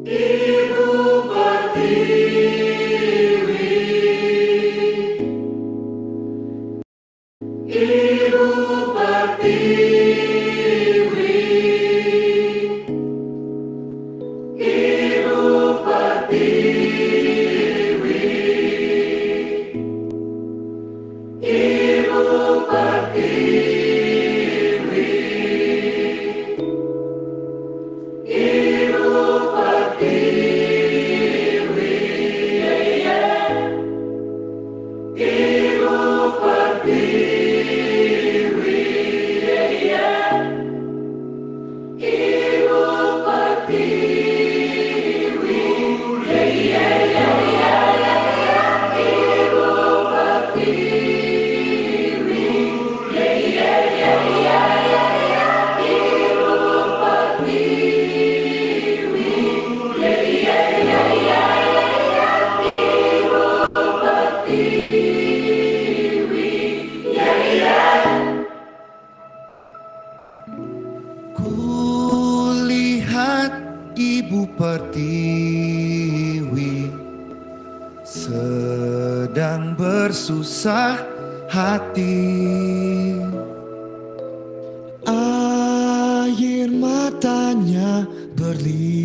Ibu Pertiwi, Ibu Pertiwi, Ibu Pertiwi, Ibu Pertiwi, Ibu Pertiwi, Ibu Pertiwi, Ibu Pertiwi, Kulihat Ibu Pertiwi sedang bersusah hati. Air matanya berlinang,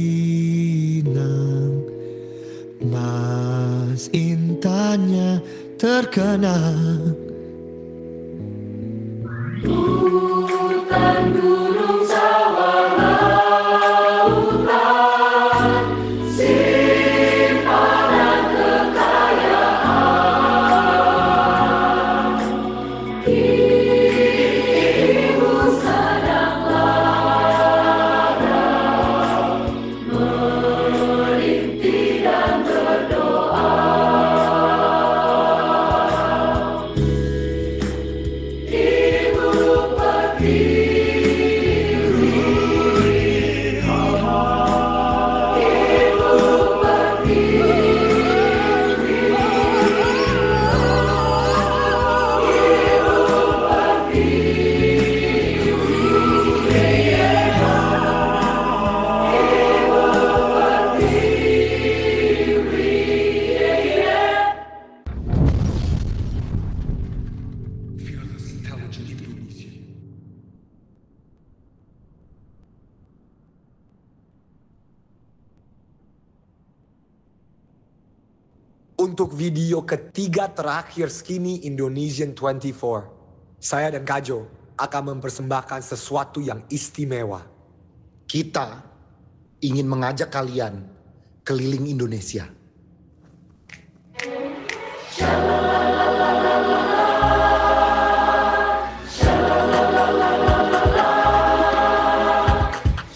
mas intanya terkenang. hutan, gunung, sawah, lautan, simpanan kekayaan. Ibu sedang lara, merintih dan berdoa. Ibu Pertiwi, Ibu Fearless Intelligent Indonesia. Untuk video ketiga terakhir Skinny Indonesian 24, saya dan Kajo akan mempersembahkan sesuatu yang istimewa. Kita ingin mengajak kalian keliling Indonesia.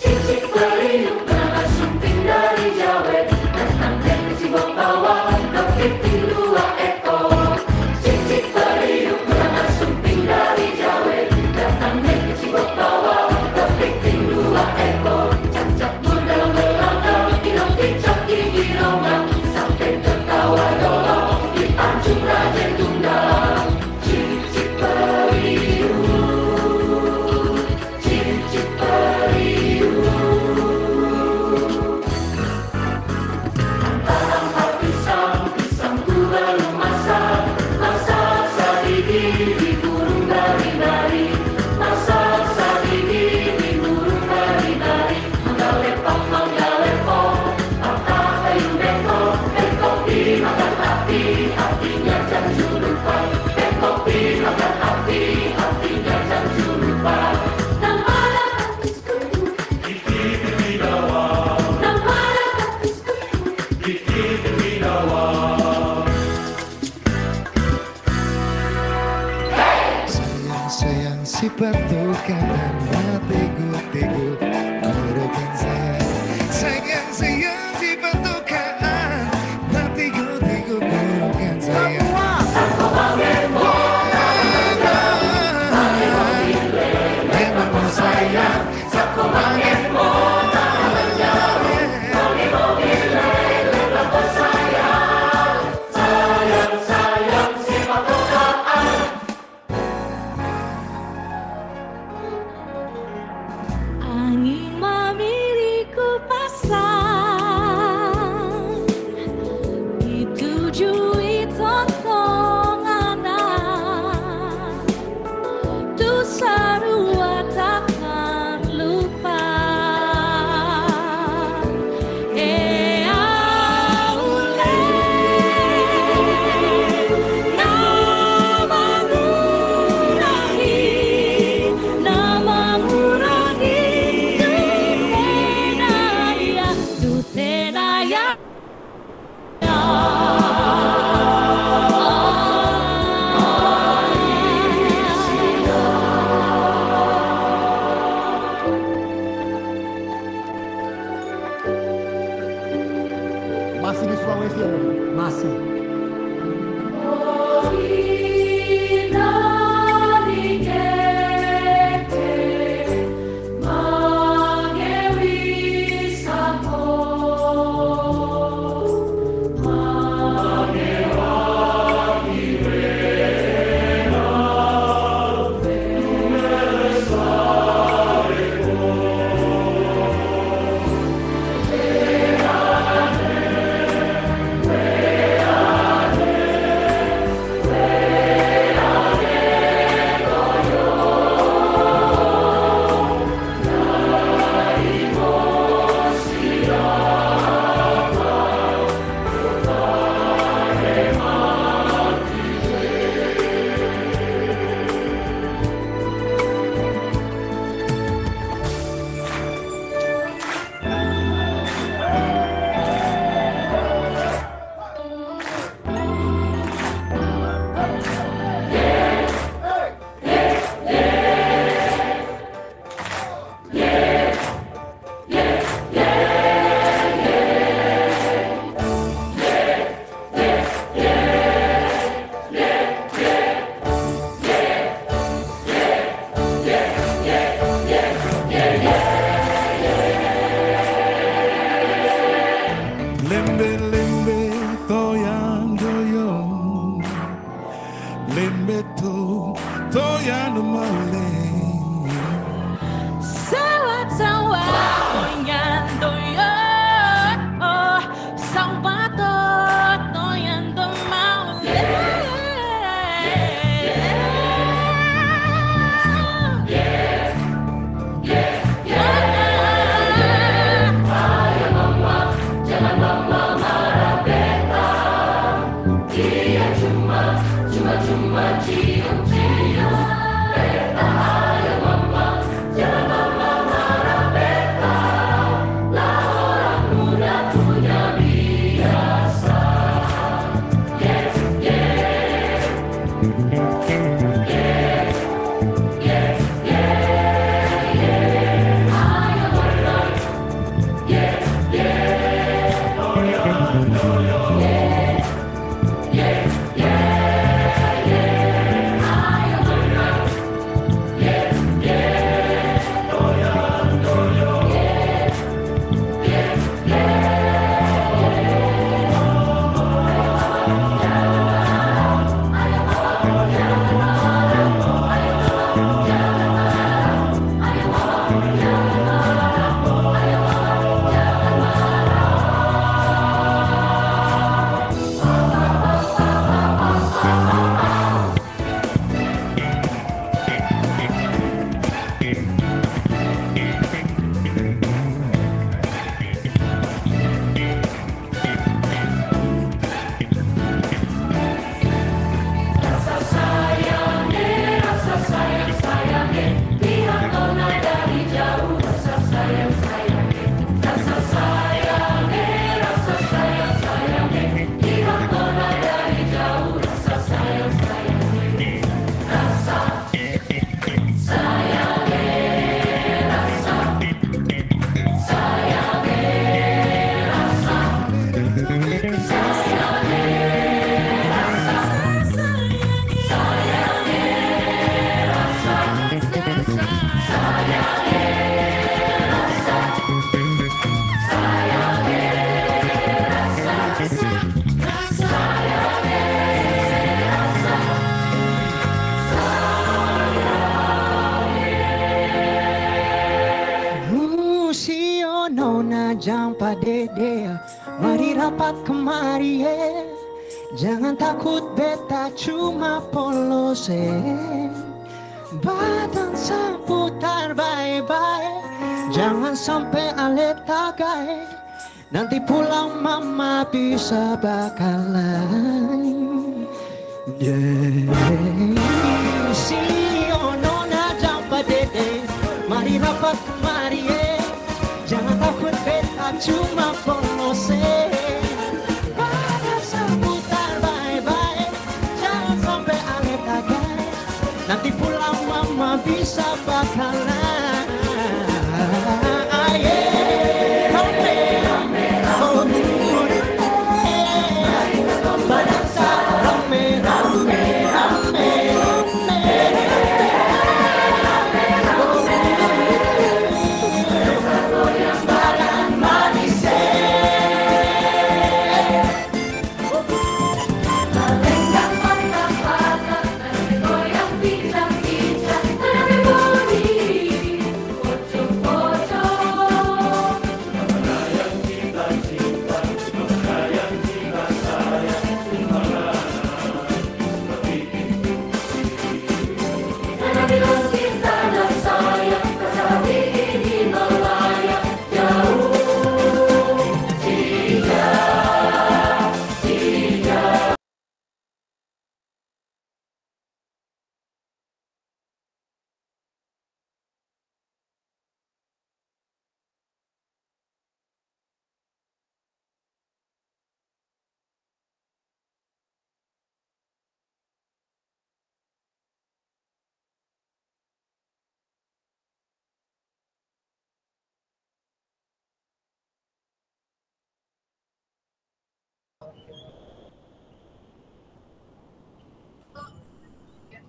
Cicik beriuk berangkat sumping dari Jawa, datang ke Cibok bawah, kepiting 2 ekor. Cicik beriuk berangkat sumping dari Jawa, datang ke Cibok bawah, kepiting 2 ekor. Cacak dalam belakang, hilang picak gigi ronggang, sampai tertawa dolong di pancung Raden Tunggal. Cicik beriuk, cicik beriuk. Angkat pisang gula masak, masak sadigi di burung bari-bari, masak sadigi di burung bari-bari. Mangga lepok, patah kayu bengkok, bengkok dimakan api, apinya jangan lupa. Bengkok dimakan api, apinya jangan lupa. Nama rapatisku, nama rapatisku. Sayang si pertukaran tego-tego kurukan sayang. Sayang si pertukaran tego-tego kurukan sayang. Memang mau sayang, sako mangen mo. Sayang si patokaan. Masih di Sulawesi ya dong? Masih. Jampa dede, mari rapat kemari jangan takut beta cuma polose. Batang seputar baik-baik, jangan sampai ale tagai. Nanti pulang mama bisa bakalan si nona jampa dede, mari rapat kemari jangan takut beta cuma polose. Pada seputar baik-baik, jangan sampai ale tagai. Nanti pulang mama bisa bakalan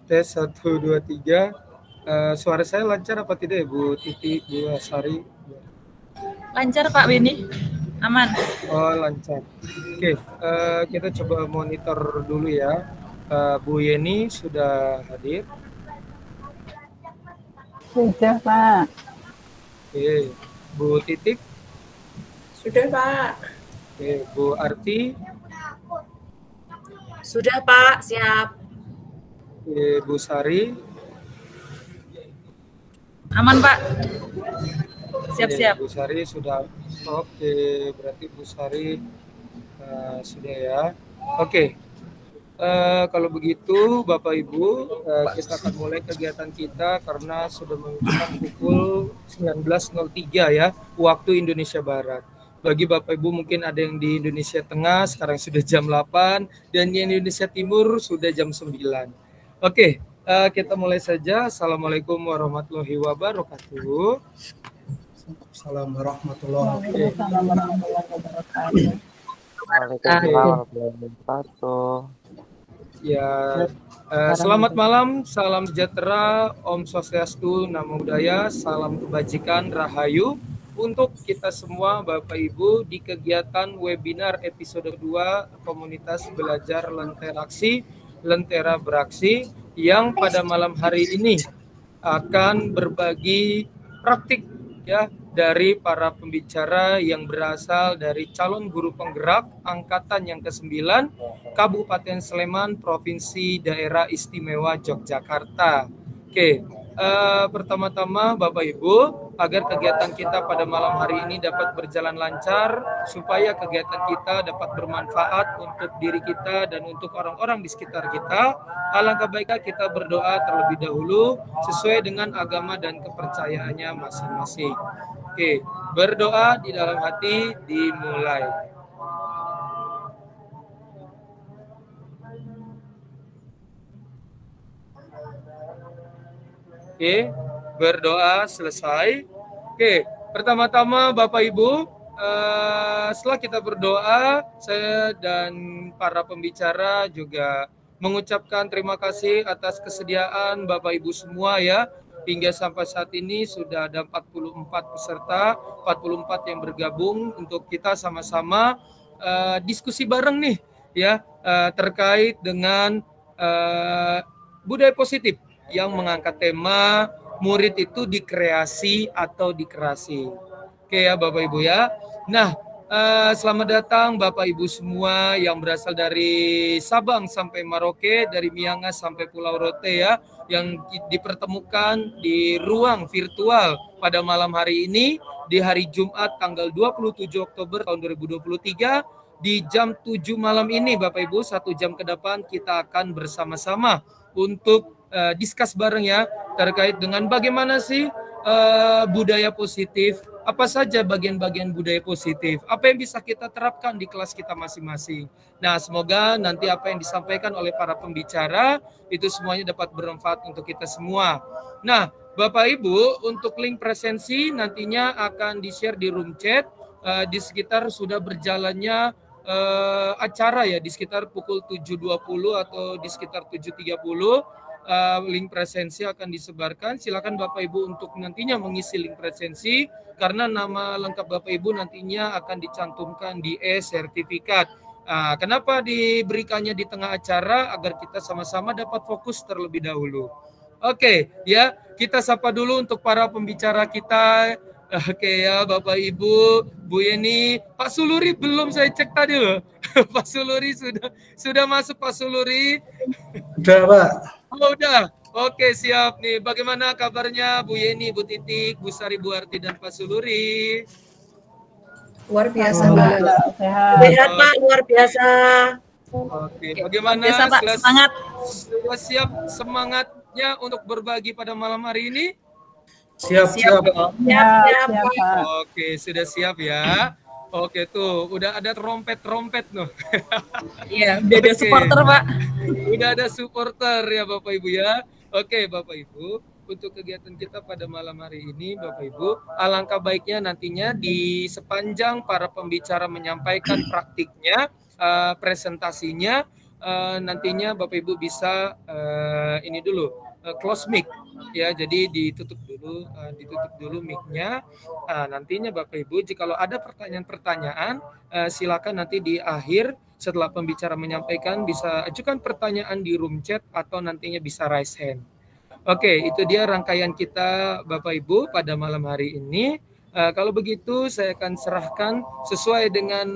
Tes 1, 2, 3. Suara saya lancar apa tidak ya Bu Titi, Bu Asari? Lancar Pak Beni, aman. Oh lancar. Oke, kita coba monitor dulu ya. Bu Yeni sudah hadir. Sudah Pak. Oke, Bu Titik. Sudah Pak. Oke, Bu Arti. Sudah Pak, siap. Oke, Bu Sari. Aman Pak. Oke, Siap-siap. Bu Sari sudah. Oke, berarti Bu Sari sudah ya. Oke. Kalau begitu Bapak Ibu, kita akan mulai kegiatan kita karena sudah menunjukkan pukul 19.03 ya, waktu Indonesia Barat. Bagi Bapak Ibu mungkin ada yang di Indonesia Tengah, sekarang sudah jam 8, dan di Indonesia Timur sudah jam 9. Oke, kita mulai saja. Assalamualaikum warahmatullahi wabarakatuh. Assalamualaikum warahmatullahi Waalaikumsalam warahmatullahi wabarakatuh. Ya, selamat malam, salam sejahtera, Om Swastiastu, Namo Buddhaya, salam kebajikan, Rahayu untuk kita semua Bapak Ibu di kegiatan webinar episode 2 Komunitas Belajar Lenteraksi, Lentera Beraksi yang pada malam hari ini akan berbagi praktik ya dari para pembicara yang berasal dari calon guru penggerak angkatan yang ke-9 Kabupaten Sleman, Provinsi Daerah Istimewa Yogyakarta. Oke, pertama-tama Bapak Ibu, agar kegiatan kita pada malam hari ini dapat berjalan lancar, supaya kegiatan kita dapat bermanfaat untuk diri kita dan untuk orang-orang di sekitar kita, alangkah baiknya kita berdoa terlebih dahulu sesuai dengan agama dan kepercayaannya masing-masing. Oke, berdoa di dalam hati dimulai. Oke, berdoa selesai. Oke, pertama-tama Bapak Ibu, setelah kita berdoa, saya dan para pembicara juga mengucapkan terima kasih atas kesediaan Bapak Ibu semua ya. Hingga sampai saat ini sudah ada 44 peserta, 44 yang bergabung untuk kita sama-sama diskusi bareng nih ya, terkait dengan budaya positif yang mengangkat tema murid itu dikreasi atau dikerasi. Oke ya Bapak Ibu ya. Nah, selamat datang Bapak Ibu semua yang berasal dari Sabang sampai Merauke, dari Miangas sampai Pulau Rote ya, yang dipertemukan di ruang virtual pada malam hari ini di hari Jumat tanggal 27 Oktober tahun 2023 di jam 7 malam ini Bapak Ibu, 1 jam ke depan kita akan bersama-sama untuk discuss bareng ya terkait dengan bagaimana sih budaya positif, apa saja bagian-bagian budaya positif, apa yang bisa kita terapkan di kelas kita masing-masing. Nah, semoga nanti apa yang disampaikan oleh para pembicara itu semuanya dapat bermanfaat untuk kita semua. Nah, Bapak Ibu, untuk link presensi nantinya akan di-share di room chat di sekitar sudah berjalannya acara ya, di sekitar pukul 7.20 atau di sekitar 7.30. Link presensi akan disebarkan. Silakan Bapak Ibu untuk nantinya mengisi link presensi karena nama lengkap Bapak Ibu nantinya akan dicantumkan di e-sertifikat. Kenapa diberikannya di tengah acara? Agar kita sama-sama dapat fokus terlebih dahulu. Oke, ya, kita sapa dulu untuk para pembicara kita. Oke ya Bapak Ibu, Bu Yeni, Pak Suluri belum saya cek tadi loh. Pak Suluri sudah masuk Pak Suluri. Udah Pak. Oh, udah. Oke, siap nih. Bagaimana kabarnya Bu Yeni, Bu Titik, Bu Sari, Bu Arti, dan Pak Suluri? Luar biasa Pak. Sehat Pak, luar biasa. Oke, bagaimana? Biasa Pak, semangat. Sudah siap semangatnya untuk berbagi pada malam hari ini? Siap. Siap, Pak. Oke, sudah siap ya. Oke tuh, udah ada trompet loh. Iya, udah ada supporter Pak. Udah ada supporter ya Bapak Ibu ya. Oke Bapak Ibu, untuk kegiatan kita pada malam hari ini Bapak Ibu, alangkah baiknya nantinya di sepanjang para pembicara menyampaikan praktiknya, presentasinya, nantinya Bapak Ibu bisa ini dulu close mic ya, jadi ditutup dulu mic-nya. Nantinya Bapak Ibu jika ada pertanyaan-pertanyaan silakan nanti di akhir setelah pembicara menyampaikan bisa ajukan pertanyaan di room chat atau nantinya bisa raise hand. Oke, itu dia rangkaian kita Bapak Ibu pada malam hari ini. Kalau begitu saya akan serahkan sesuai dengan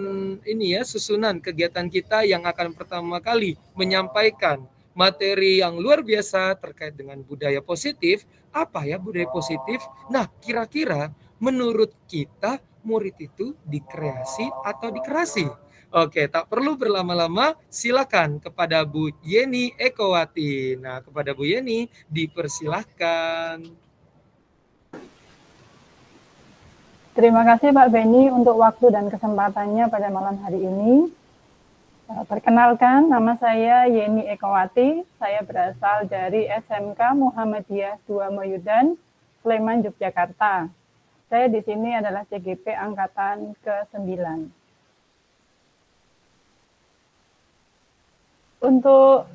ini ya, susunan kegiatan kita yang akan pertama kali menyampaikan materi yang luar biasa terkait dengan budaya positif. Apa ya budaya positif? Nah, kira-kira menurut kita murid itu dikreasi atau dikerasi? Oke, tak perlu berlama-lama, silakan kepada Bu Yeni Ekowati. Nah, kepada Bu Yeni dipersilahkan. Terima kasih Pak Beni untuk waktu dan kesempatannya pada malam hari ini. Perkenalkan, nama saya Yeni Ekowati. Saya berasal dari SMK Muhammadiyah 2 Moyudan, Sleman, Yogyakarta. Saya di sini adalah CGP angkatan ke-9. Untuk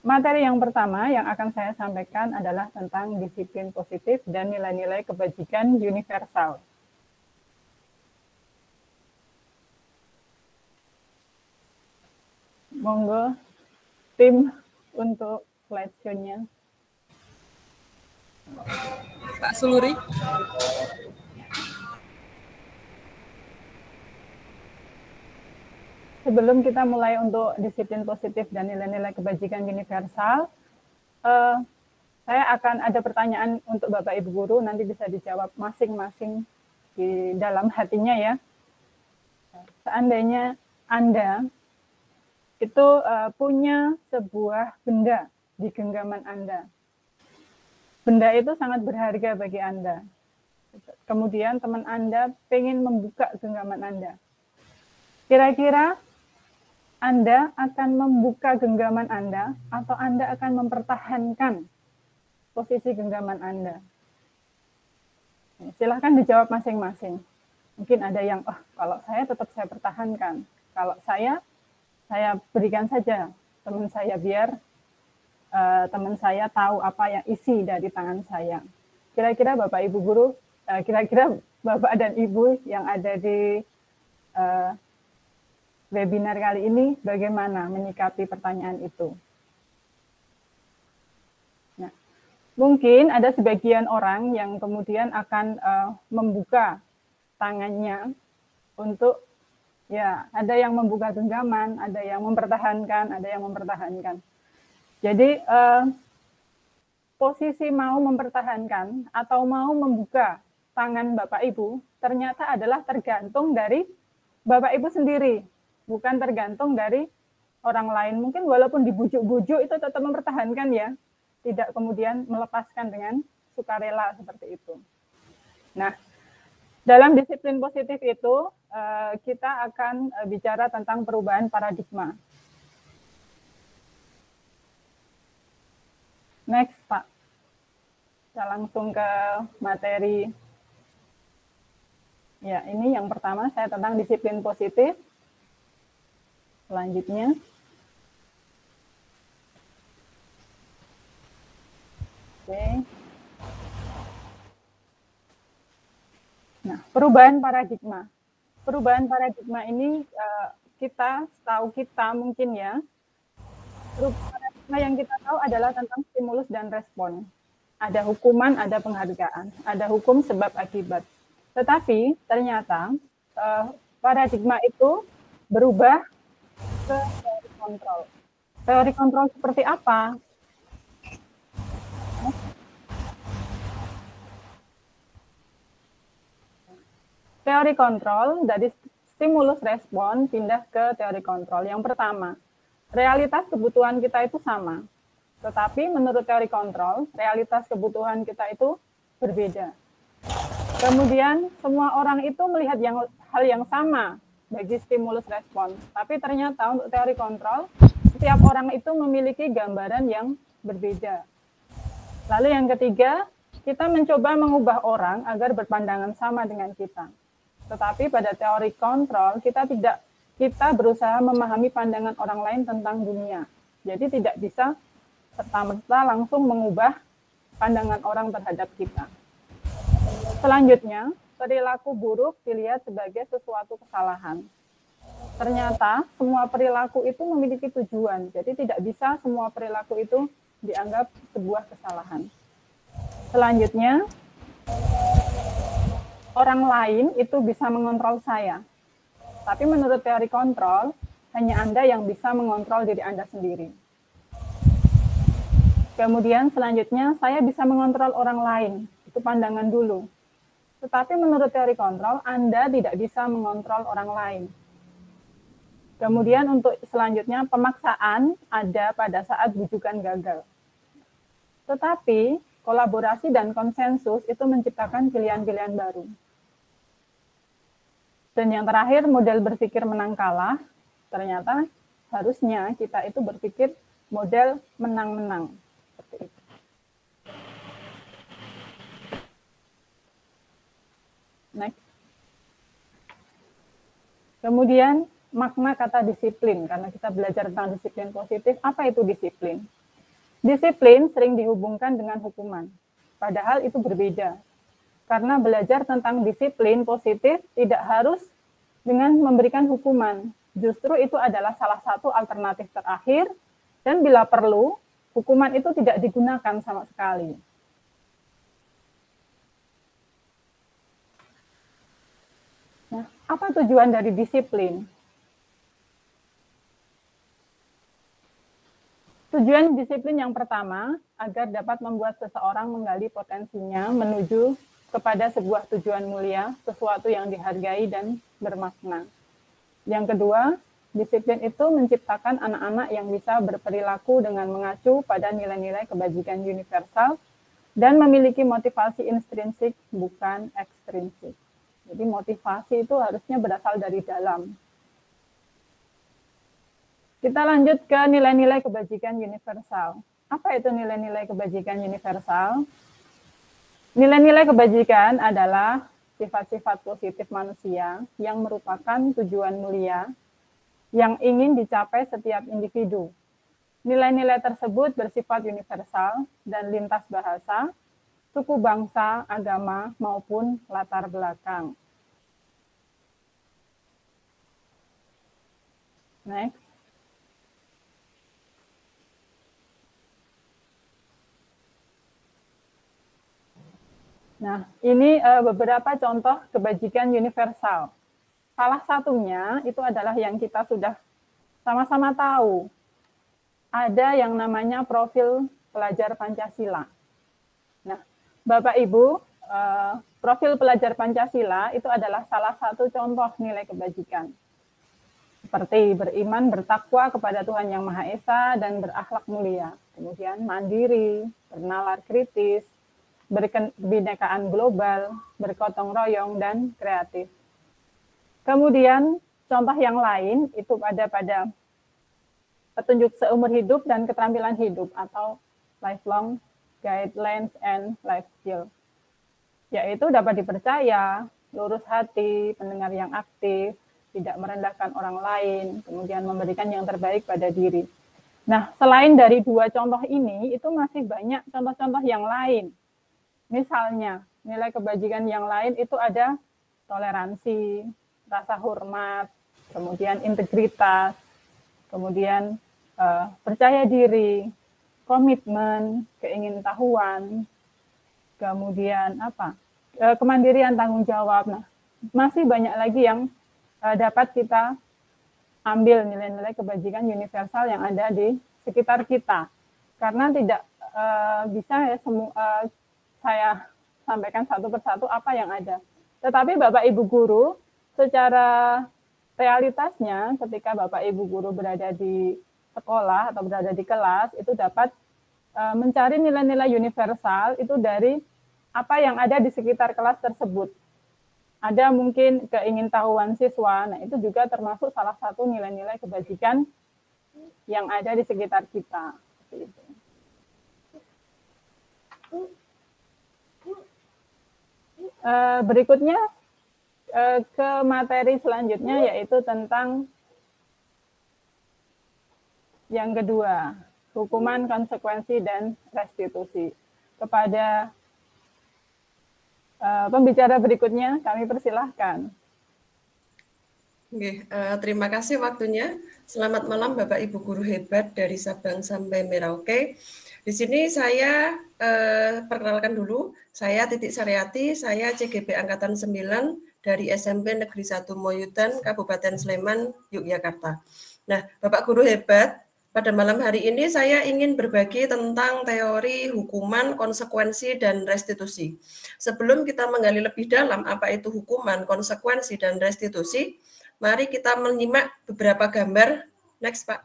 materi yang pertama yang akan saya sampaikan adalah tentang disiplin positif dan nilai-nilai kebajikan universal. Monggo tim untuk slideshow-nya. Pak Suluri. Sebelum kita mulai untuk disiplin positif dan nilai-nilai kebajikan universal, saya akan ada pertanyaan untuk Bapak Ibu Guru, nanti bisa dijawab masing-masing di dalam hatinya ya. Seandainya Anda itu punya sebuah benda di genggaman Anda. Benda itu sangat berharga bagi Anda. Kemudian teman Anda pengen membuka genggaman Anda. Kira-kira Anda akan membuka genggaman Anda atau Anda akan mempertahankan posisi genggaman Anda? Silahkan dijawab masing-masing. Mungkin ada yang, kalau saya tetap saya pertahankan. Kalau saya berikan saja teman saya biar teman saya tahu apa yang isi dari tangan saya. Kira-kira Bapak Ibu Guru, kira-kira Bapak dan Ibu yang ada di webinar kali ini bagaimana menyikapi pertanyaan itu? Nah, mungkin ada sebagian orang yang kemudian akan membuka tangannya untuk ya, ada yang membuka genggaman, ada yang mempertahankan, ada yang mempertahankan. Jadi, posisi mau mempertahankan atau mau membuka tangan Bapak Ibu, ternyata adalah tergantung dari Bapak Ibu sendiri, bukan tergantung dari orang lain. Mungkin walaupun dibujuk-bujuk itu tetap mempertahankan ya, tidak kemudian melepaskan dengan sukarela seperti itu. Nah, dalam disiplin positif itu, kita akan bicara tentang perubahan paradigma. Next, Pak. Kita langsung ke materi. Ya, ini yang pertama saya tentang disiplin positif. Selanjutnya. Oke. Nah, perubahan paradigma. Perubahan paradigma ini setahu kita mungkin ya, perubahan paradigma yang kita tahu adalah tentang stimulus dan respon. Ada hukuman, ada penghargaan, ada hukum sebab akibat. Tetapi ternyata paradigma itu berubah ke teori kontrol. Teori kontrol seperti apa? Teori kontrol dari stimulus respon pindah ke teori kontrol. Yang pertama, realitas kebutuhan kita itu sama. Tetapi menurut teori kontrol, realitas kebutuhan kita itu berbeda. Kemudian semua orang itu melihat hal yang sama bagi stimulus respon. Tapi ternyata untuk teori kontrol, setiap orang itu memiliki gambaran yang berbeda. Lalu yang ketiga, kita mencoba mengubah orang agar berpandangan sama dengan kita. Tetapi pada teori kontrol, kita tidak kita berusaha memahami pandangan orang lain tentang dunia. Jadi tidak bisa serta-merta langsung mengubah pandangan orang terhadap kita. Selanjutnya, perilaku buruk dilihat sebagai sesuatu kesalahan. Ternyata semua perilaku itu memiliki tujuan, jadi tidak bisa semua perilaku itu dianggap sebuah kesalahan. Selanjutnya, orang lain itu bisa mengontrol saya. Tapi menurut teori kontrol, hanya Anda yang bisa mengontrol diri Anda sendiri. Kemudian selanjutnya, saya bisa mengontrol orang lain. Itu pandangan dulu. Tetapi menurut teori kontrol, Anda tidak bisa mengontrol orang lain. Kemudian untuk selanjutnya, pemaksaan ada pada saat bujukan gagal. Tetapi kolaborasi dan konsensus itu menciptakan pilihan-pilihan baru. Dan yang terakhir, model berpikir menang kalah, ternyata harusnya kita itu berpikir model menang-menang. Seperti itu. Next. Kemudian, makna kata disiplin, karena kita belajar tentang disiplin positif, apa itu disiplin? Disiplin sering dihubungkan dengan hukuman, padahal itu berbeda. Karena belajar tentang disiplin positif tidak harus dengan memberikan hukuman. Justru itu adalah salah satu alternatif terakhir, dan bila perlu, hukuman itu tidak digunakan sama sekali. Nah, apa tujuan dari disiplin? Tujuan disiplin yang pertama, agar dapat membuat seseorang menggali potensinya menuju kepada sebuah tujuan mulia, sesuatu yang dihargai dan bermakna. Yang kedua, disiplin itu menciptakan anak-anak yang bisa berperilaku dengan mengacu pada nilai-nilai kebajikan universal dan memiliki motivasi intrinsik, bukan ekstrinsik. Jadi motivasi itu harusnya berasal dari dalam. Kita lanjut ke nilai-nilai kebajikan universal. Apa itu nilai-nilai kebajikan universal? Nilai-nilai kebajikan adalah sifat-sifat positif manusia yang merupakan tujuan mulia yang ingin dicapai setiap individu. Nilai-nilai tersebut bersifat universal dan lintas bahasa, suku bangsa, agama, maupun latar belakang. Next. Nah, ini beberapa contoh kebajikan universal. Salah satunya itu adalah yang kita sudah sama-sama tahu. Ada yang namanya profil pelajar Pancasila. Nah, Bapak Ibu, profil pelajar Pancasila itu adalah salah satu contoh nilai kebajikan. Seperti beriman, bertakwa kepada Tuhan Yang Maha Esa, dan berakhlak mulia. Kemudian mandiri, bernalar kritis, berkebinekaan global, bergotong royong, dan kreatif. Kemudian contoh yang lain itu ada pada petunjuk seumur hidup dan keterampilan hidup atau lifelong guidelines and life skill, yaitu dapat dipercaya, lurus hati, pendengar yang aktif, tidak merendahkan orang lain, kemudian memberikan yang terbaik pada diri. Nah, selain dari dua contoh ini, itu masih banyak contoh-contoh yang lain. Misalnya, nilai kebajikan yang lain itu ada toleransi, rasa hormat, kemudian integritas, kemudian percaya diri, komitmen, keingintahuan, kemudian kemandirian, tanggung jawab. Nah, masih banyak lagi yang dapat kita ambil nilai-nilai kebajikan universal yang ada di sekitar kita. Karena tidak bisa ya saya sampaikan satu persatu apa yang ada. Tetapi Bapak Ibu Guru, secara realitasnya ketika Bapak Ibu Guru berada di sekolah atau berada di kelas, itu dapat mencari nilai-nilai universal itu dari apa yang ada di sekitar kelas tersebut. Ada mungkin keingintahuan siswa, nah itu juga termasuk salah satu nilai-nilai kebajikan yang ada di sekitar kita. Seperti itu. Berikutnya ke materi selanjutnya, yaitu tentang Yang kedua, hukuman, konsekuensi, dan restitusi. Kepada pembicara berikutnya, kami persilahkan. Oke, terima kasih waktunya. Selamat malam Bapak Ibu guru hebat dari Sabang sampai Merauke. Di sini saya perkenalkan dulu, saya Titik Saryati, saya CGP Angkatan 9 dari SMP Negeri 1 Moyudan, Kabupaten Sleman, Yogyakarta. Nah, Bapak guru hebat, pada malam hari ini saya ingin berbagi tentang teori hukuman, konsekuensi, dan restitusi. Sebelum kita menggali lebih dalam apa itu hukuman, konsekuensi, dan restitusi, mari kita menyimak beberapa gambar. Next, Pak.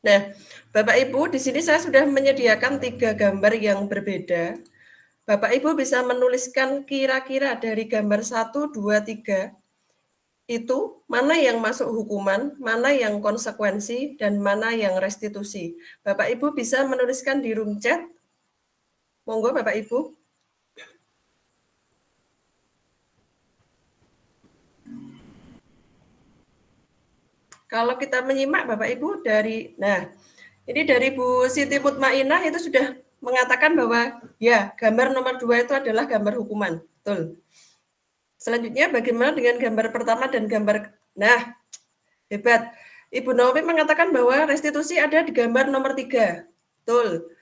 Nah, Bapak Ibu, di sini saya sudah menyediakan 3 gambar yang berbeda. Bapak Ibu bisa menuliskan kira-kira dari gambar 1, 2, 3, itu mana yang masuk hukuman, mana yang konsekuensi, dan mana yang restitusi. Bapak Ibu bisa menuliskan di room chat. Monggo Bapak Ibu. Kalau kita menyimak Bapak Ibu dari, nah ini dari Bu Siti Mutmainah itu sudah mengatakan bahwa ya gambar nomor 2 itu adalah gambar hukuman. Betul. Selanjutnya bagaimana dengan gambar pertama dan gambar, nah hebat. Ibu Naomi mengatakan bahwa restitusi ada di gambar nomor 3. Betul.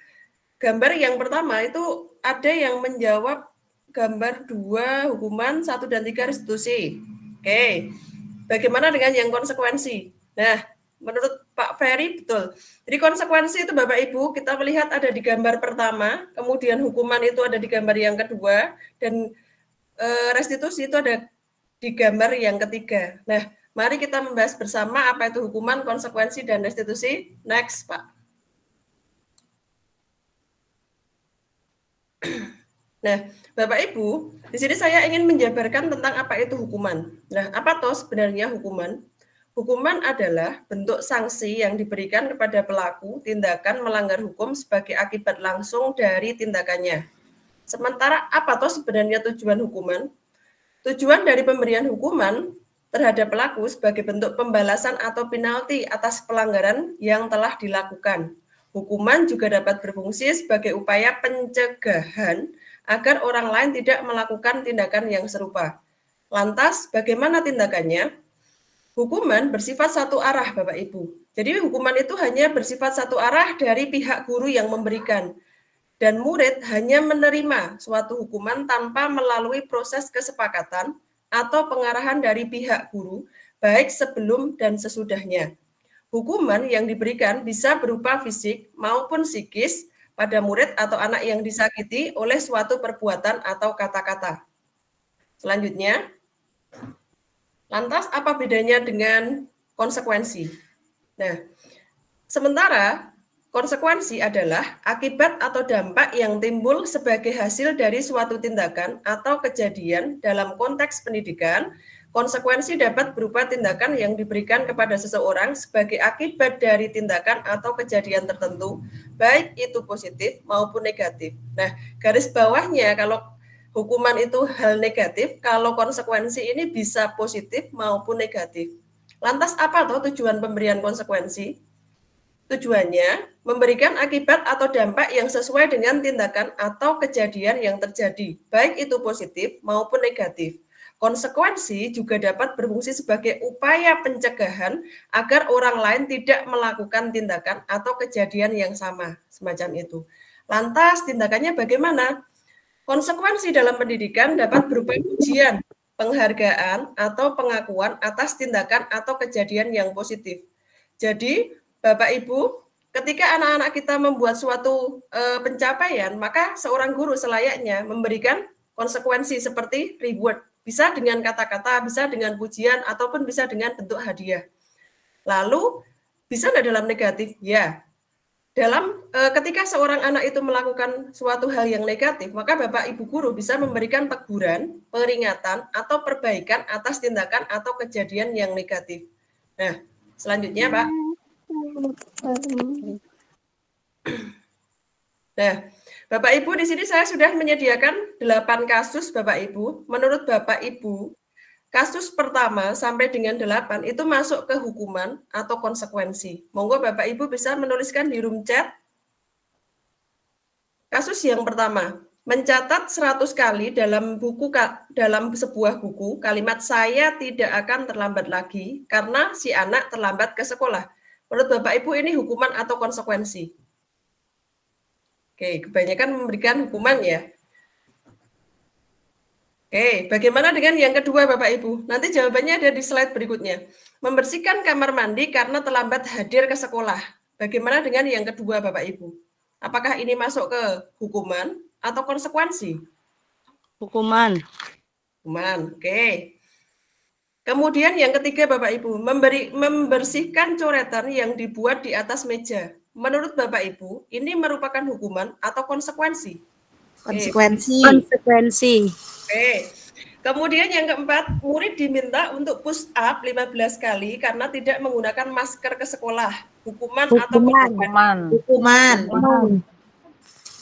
Gambar yang pertama itu ada yang menjawab gambar 2 hukuman, 1 dan 3 restitusi. Oke. Bagaimana dengan yang konsekuensi? Nah, menurut Pak Ferry betul. Jadi konsekuensi itu Bapak Ibu kita melihat ada di gambar pertama, kemudian hukuman itu ada di gambar yang kedua, dan restitusi itu ada di gambar yang ketiga. Nah, mari kita membahas bersama apa itu hukuman, konsekuensi, dan restitusi. Next, Pak. Nah, Bapak Ibu, di sini saya ingin menjabarkan tentang apa itu hukuman. Nah, apa toh sebenarnya hukuman? Hukuman adalah bentuk sanksi yang diberikan kepada pelaku tindakan melanggar hukum sebagai akibat langsung dari tindakannya. Sementara apa toh sebenarnya tujuan hukuman? Tujuan dari pemberian hukuman terhadap pelaku sebagai bentuk pembalasan atau penalti atas pelanggaran yang telah dilakukan. Hukuman juga dapat berfungsi sebagai upaya pencegahan agar orang lain tidak melakukan tindakan yang serupa. Lantas, bagaimana tindakannya? Hukuman bersifat satu arah, Bapak Ibu. Jadi hukuman itu hanya bersifat satu arah dari pihak guru yang memberikan. Dan murid hanya menerima suatu hukuman tanpa melalui proses kesepakatan atau pengarahan dari pihak guru, baik sebelum dan sesudahnya. Hukuman yang diberikan bisa berupa fisik maupun psikis pada murid atau anak yang disakiti oleh suatu perbuatan atau kata-kata. Selanjutnya, lantas apa bedanya dengan konsekuensi? Nah, sementara konsekuensi adalah akibat atau dampak yang timbul sebagai hasil dari suatu tindakan atau kejadian dalam konteks pendidikan. Konsekuensi dapat berupa tindakan yang diberikan kepada seseorang sebagai akibat dari tindakan atau kejadian tertentu, baik itu positif maupun negatif. Nah, garis bawahnya kalau hukuman itu hal negatif, kalau konsekuensi ini bisa positif maupun negatif. Lantas apa toh tujuan pemberian konsekuensi? Tujuannya memberikan akibat atau dampak yang sesuai dengan tindakan atau kejadian yang terjadi, baik itu positif maupun negatif. Konsekuensi juga dapat berfungsi sebagai upaya pencegahan agar orang lain tidak melakukan tindakan atau kejadian yang sama, semacam itu. Lantas tindakannya bagaimana? Konsekuensi dalam pendidikan dapat berupa ujian, penghargaan, atau pengakuan atas tindakan atau kejadian yang positif. Jadi, Bapak Ibu, ketika anak-anak kita membuat suatu pencapaian, maka seorang guru selayaknya memberikan konsekuensi seperti reward. Bisa dengan kata-kata, bisa dengan pujian, ataupun bisa dengan bentuk hadiah. Lalu, bisa nggak dalam negatif? Ya. Dalam ketika seorang anak itu melakukan suatu hal yang negatif, maka Bapak Ibu guru bisa memberikan teguran, peringatan, atau perbaikan atas tindakan atau kejadian yang negatif. Nah, selanjutnya Pak. Nah, Bapak Ibu di sini saya sudah menyediakan 8 kasus Bapak Ibu. Menurut Bapak Ibu, kasus pertama sampai dengan 8 itu masuk ke hukuman atau konsekuensi. Monggo Bapak Ibu bisa menuliskan di room chat. Kasus yang pertama, mencatat 100 kali dalam sebuah buku kalimat saya tidak akan terlambat lagi karena si anak terlambat ke sekolah. Menurut Bapak Ibu ini hukuman atau konsekuensi? Oke, kebanyakan memberikan hukuman ya. Oke, bagaimana dengan yang kedua Bapak Ibu? Nanti jawabannya ada di slide berikutnya. Membersihkan kamar mandi karena terlambat hadir ke sekolah. Bagaimana dengan yang kedua Bapak Ibu? Apakah ini masuk ke hukuman atau konsekuensi? Hukuman. Hukuman, oke. Kemudian yang ketiga Bapak Ibu, membersihkan coretan yang dibuat di atas meja. Menurut Bapak Ibu, ini merupakan hukuman atau konsekuensi? Konsekuensi. Konsekuensi. Oke. Kemudian yang keempat, murid diminta untuk push up 15 kali karena tidak menggunakan masker ke sekolah. Hukuman atau konsekuensi? Hukuman.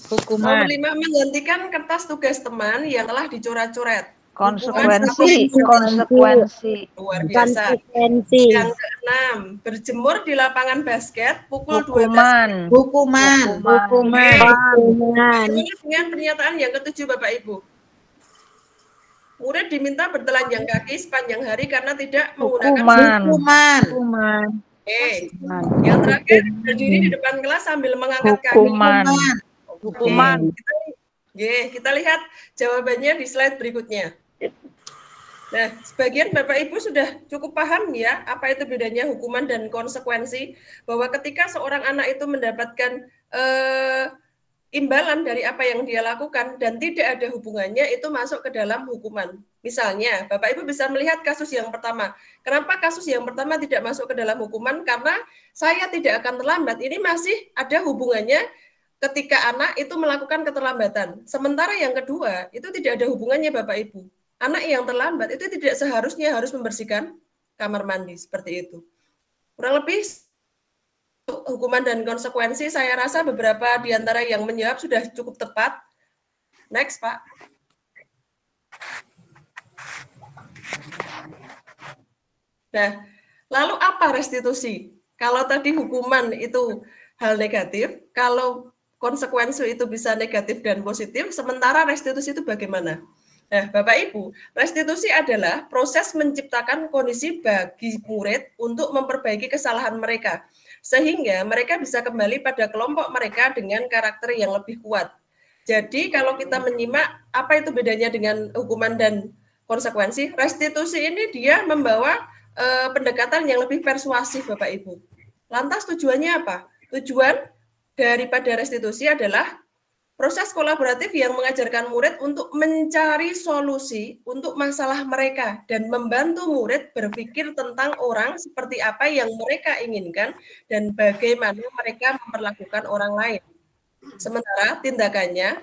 Nomor 5, menggantikan kertas tugas teman yang telah dicoret-coret. Konsekuensi. Luar biasa. Yang keenam, berjemur di lapangan basket pukul 12. Hukuman. Dengan pernyataan yang ketujuh Bapak Ibu. Murid diminta bertelanjang kaki sepanjang hari karena tidak menggunakan Hukuman. Oke. Yang terakhir, berdiri di depan kelas sambil mengangkat kaki. Hukuman. Kita lihat jawabannya di slide berikutnya. Nah, sebagian Bapak Ibu sudah cukup paham ya apa itu bedanya hukuman dan konsekuensi, bahwa ketika seorang anak itu mendapatkan imbalan dari apa yang dia lakukan dan tidak ada hubungannya, itu masuk ke dalam hukuman. Misalnya, Bapak Ibu bisa melihat kasus yang pertama. Kenapa kasus yang pertama tidak masuk ke dalam hukuman? Karena saya tidak akan terlambat. Ini masih ada hubungannya ketika anak itu melakukan keterlambatan. Sementara yang kedua, itu tidak ada hubungannya Bapak Ibu. Anak yang terlambat itu tidak seharusnya harus membersihkan kamar mandi, seperti itu. Kurang lebih hukuman dan konsekuensi, saya rasa beberapa di antara yang menjawab sudah cukup tepat. Next, Pak. Nah, lalu apa restitusi? Kalau tadi hukuman itu hal negatif, kalau konsekuensi itu bisa negatif dan positif, sementara restitusi itu bagaimana? Nah, Bapak Ibu, restitusi adalah proses menciptakan kondisi bagi murid untuk memperbaiki kesalahan mereka, sehingga mereka bisa kembali pada kelompok mereka dengan karakter yang lebih kuat. Jadi, kalau kita menyimak apa itu bedanya dengan hukuman dan konsekuensi, restitusi ini dia membawa pendekatan yang lebih persuasif, Bapak Ibu. Lantas tujuannya apa? Tujuan daripada restitusi adalah proses kolaboratif yang mengajarkan murid untuk mencari solusi untuk masalah mereka dan membantu murid berpikir tentang orang seperti apa yang mereka inginkan dan bagaimana mereka memperlakukan orang lain. Sementara tindakannya,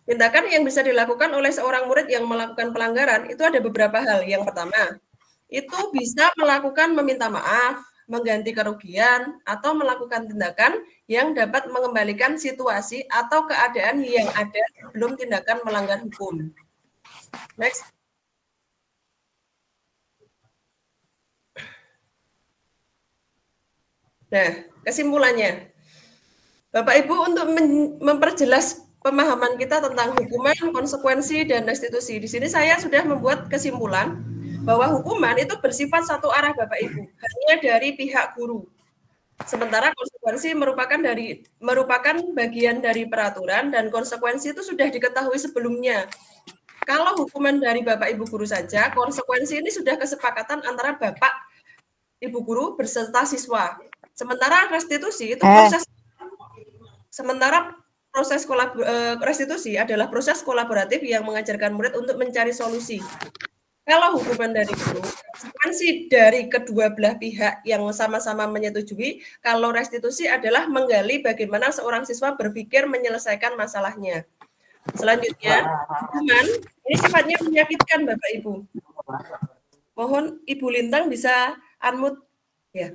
tindakan yang bisa dilakukan oleh seorang murid yang melakukan pelanggaran itu ada beberapa hal. Yang pertama, itu bisa melakukan meminta maaf, mengganti kerugian, atau melakukan tindakan yang dapat mengembalikan situasi atau keadaan yang ada sebelum tindakan melanggar hukum. Next. Nah, kesimpulannya. Bapak Ibu, untuk memperjelas pemahaman kita tentang hukuman, konsekuensi, dan restitusi, di sini saya sudah membuat kesimpulan bahwa hukuman itu bersifat satu arah Bapak Ibu, hanya dari pihak guru. Sementara konsekuensi merupakan bagian dari peraturan dan konsekuensi itu sudah diketahui sebelumnya. Kalau hukuman dari Bapak Ibu guru saja, konsekuensi ini sudah kesepakatan antara Bapak Ibu guru beserta siswa. Sementara restitusi itu restitusi adalah proses kolaboratif yang mengajarkan murid untuk mencari solusi. Kalau hukuman dari guru, konsekuensi dari kedua belah pihak yang sama-sama menyetujui, kalau restitusi adalah menggali bagaimana seorang siswa berpikir menyelesaikan masalahnya. Selanjutnya, hukuman ini sifatnya menyakitkan Bapak Ibu. Mohon Ibu Lintang bisa unmute ya.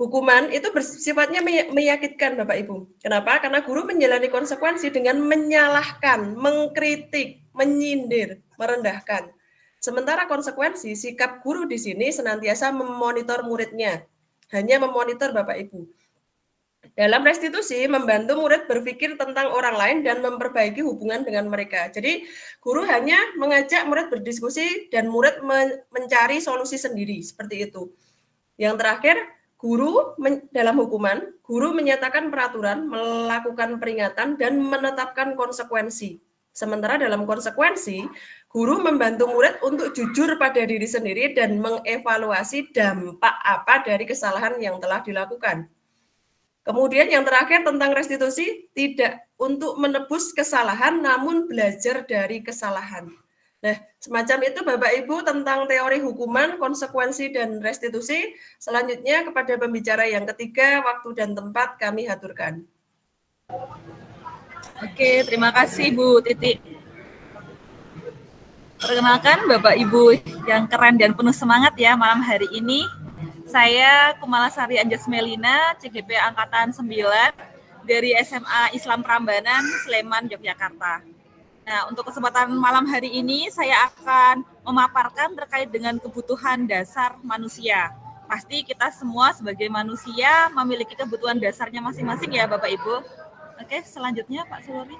Hukuman itu bersifatnya menyakitkan Bapak Ibu. Kenapa? Karena guru menjalani konsekuensi dengan menyalahkan, mengkritik, menyindir, merendahkan. Sementara konsekuensi, sikap guru di sini senantiasa memonitor muridnya, hanya memonitor Bapak Ibu. Dalam restitusi, membantu murid berpikir tentang orang lain dan memperbaiki hubungan dengan mereka. Jadi, guru hanya mengajak murid berdiskusi dan murid mencari solusi sendiri, seperti itu. Yang terakhir, guru dalam hukuman, guru menyatakan peraturan, melakukan peringatan, dan menetapkan konsekuensi. Sementara dalam konsekuensi, guru membantu murid untuk jujur pada diri sendiri dan mengevaluasi dampak apa dari kesalahan yang telah dilakukan. Kemudian yang terakhir tentang restitusi, tidak untuk menebus kesalahan, namun belajar dari kesalahan. Nah, semacam itu Bapak Ibu tentang teori hukuman, konsekuensi, dan restitusi. Selanjutnya kepada pembicara yang ketiga, waktu dan tempat kami aturkan. Oke, terima kasih Bu Titi. Perkenalkan Bapak Ibu yang keren dan penuh semangat ya malam hari ini. Saya Kumalasari Anjas Melina, CGP Angkatan 9 dari SMA Islam Prambanan, Sleman, Yogyakarta. Nah, untuk kesempatan malam hari ini saya akan memaparkan terkait dengan kebutuhan dasar manusia. Pasti kita semua sebagai manusia memiliki kebutuhan dasarnya masing-masing ya Bapak Ibu. Oke, selanjutnya Pak Sulori.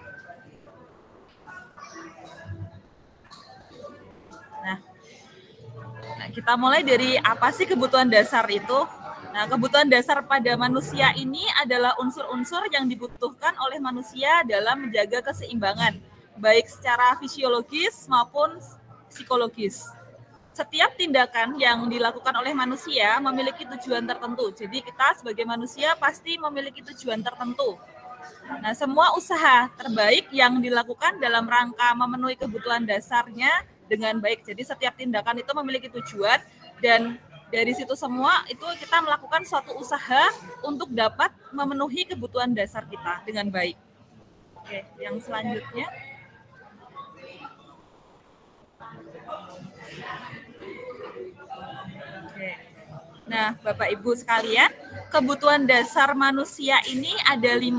Nah, kita mulai dari apa sih kebutuhan dasar itu? Nah, kebutuhan dasar pada manusia ini adalah unsur-unsur yang dibutuhkan oleh manusia dalam menjaga keseimbangan, baik secara fisiologis maupun psikologis. Setiap tindakan yang dilakukan oleh manusia memiliki tujuan tertentu. Jadi kita sebagai manusia pasti memiliki tujuan tertentu. Nah, semua usaha terbaik yang dilakukan dalam rangka memenuhi kebutuhan dasarnya dengan baik. Jadi setiap tindakan itu memiliki tujuan dan dari situ semua itu kita melakukan suatu usaha untuk dapat memenuhi kebutuhan dasar kita dengan baik. Oke, yang selanjutnya. Oke. Nah, Bapak Ibu sekalian, kebutuhan dasar manusia ini ada 5.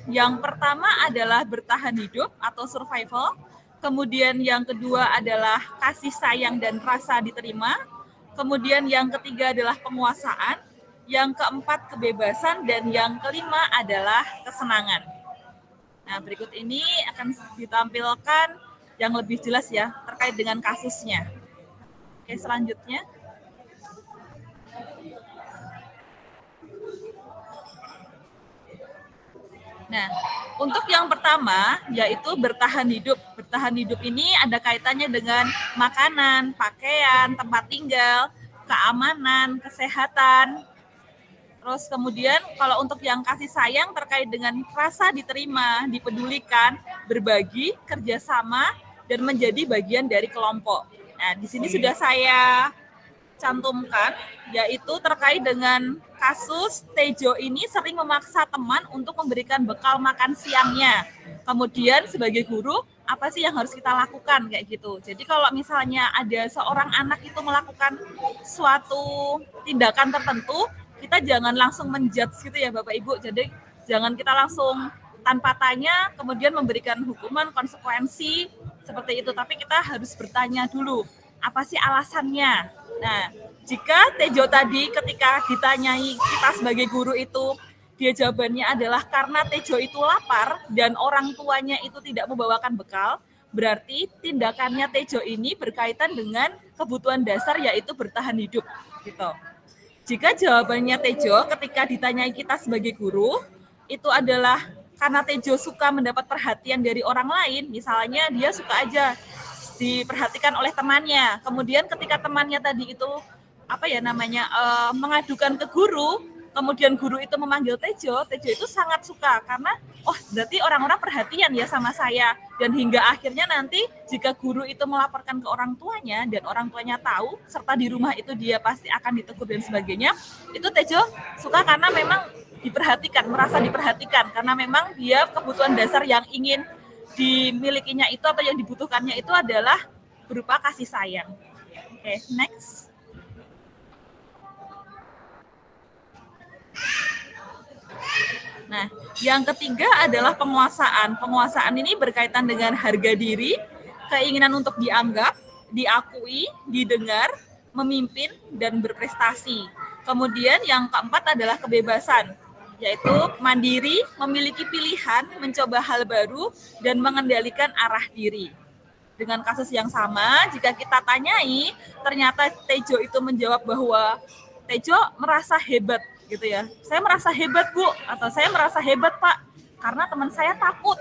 Yang pertama adalah bertahan hidup atau survival. Kemudian yang kedua adalah kasih sayang dan rasa diterima. Kemudian yang ketiga adalah penguasaan. Yang keempat kebebasan. Dan yang kelima adalah kesenangan. Nah, berikut ini akan ditampilkan yang lebih jelas ya terkait dengan kasusnya. Oke, selanjutnya. Nah, untuk yang pertama yaitu bertahan hidup. Bertahan hidup ini ada kaitannya dengan makanan, pakaian, tempat tinggal, keamanan, kesehatan. Terus kemudian kalau untuk yang kasih sayang terkait dengan rasa diterima, dipedulikan, berbagi, kerjasama, dan menjadi bagian dari kelompok. Nah, di sini sudah saya cantumkan, yaitu terkait dengan kasus Tejo ini sering memaksa teman untuk memberikan bekal makan siangnya. Kemudian sebagai guru, apa sih yang harus kita lakukan kayak gitu. Jadi kalau misalnya ada seorang anak itu melakukan suatu tindakan tertentu, kita jangan langsung menjudge gitu ya Bapak Ibu. Jadi jangan kita langsung tanpa tanya kemudian memberikan hukuman, konsekuensi seperti itu. Tapi kita harus bertanya dulu, apa sih alasannya? Nah, jika Tejo tadi ketika ditanyai kita sebagai guru itu, dia jawabannya adalah karena Tejo itu lapar dan orang tuanya itu tidak membawakan bekal, berarti tindakannya Tejo ini berkaitan dengan kebutuhan dasar yaitu bertahan hidup. Gitu. Jika jawabannya Tejo ketika ditanyai kita sebagai guru, itu adalah karena Tejo suka mendapat perhatian dari orang lain, misalnya dia suka aja diperhatikan oleh temannya. Kemudian ketika temannya tadi itu mengadukan ke guru, kemudian guru itu memanggil Tejo itu sangat suka karena berarti orang-orang perhatian ya sama saya. Dan hingga akhirnya nanti jika guru itu melaporkan ke orang tuanya dan orang tuanya tahu serta di rumah itu dia pasti akan ditegur dan sebagainya, itu Tejo suka karena memang diperhatikan, merasa diperhatikan karena memang dia kebutuhan dasar yang ingin dimilikinya itu atau yang dibutuhkannya itu adalah berupa kasih sayang. Oke, next. Nah, yang ketiga adalah penguasaan. Penguasaan ini berkaitan dengan harga diri, keinginan untuk dianggap, diakui, didengar, memimpin, dan berprestasi. Kemudian yang keempat adalah kebebasan, yaitu mandiri, memiliki pilihan, mencoba hal baru, dan mengendalikan arah diri. Dengan kasus yang sama, jika kita tanyai, ternyata Tejo itu menjawab bahwa Tejo merasa hebat gitu ya. Saya merasa hebat, Bu, atau saya merasa hebat, Pak, karena teman saya takut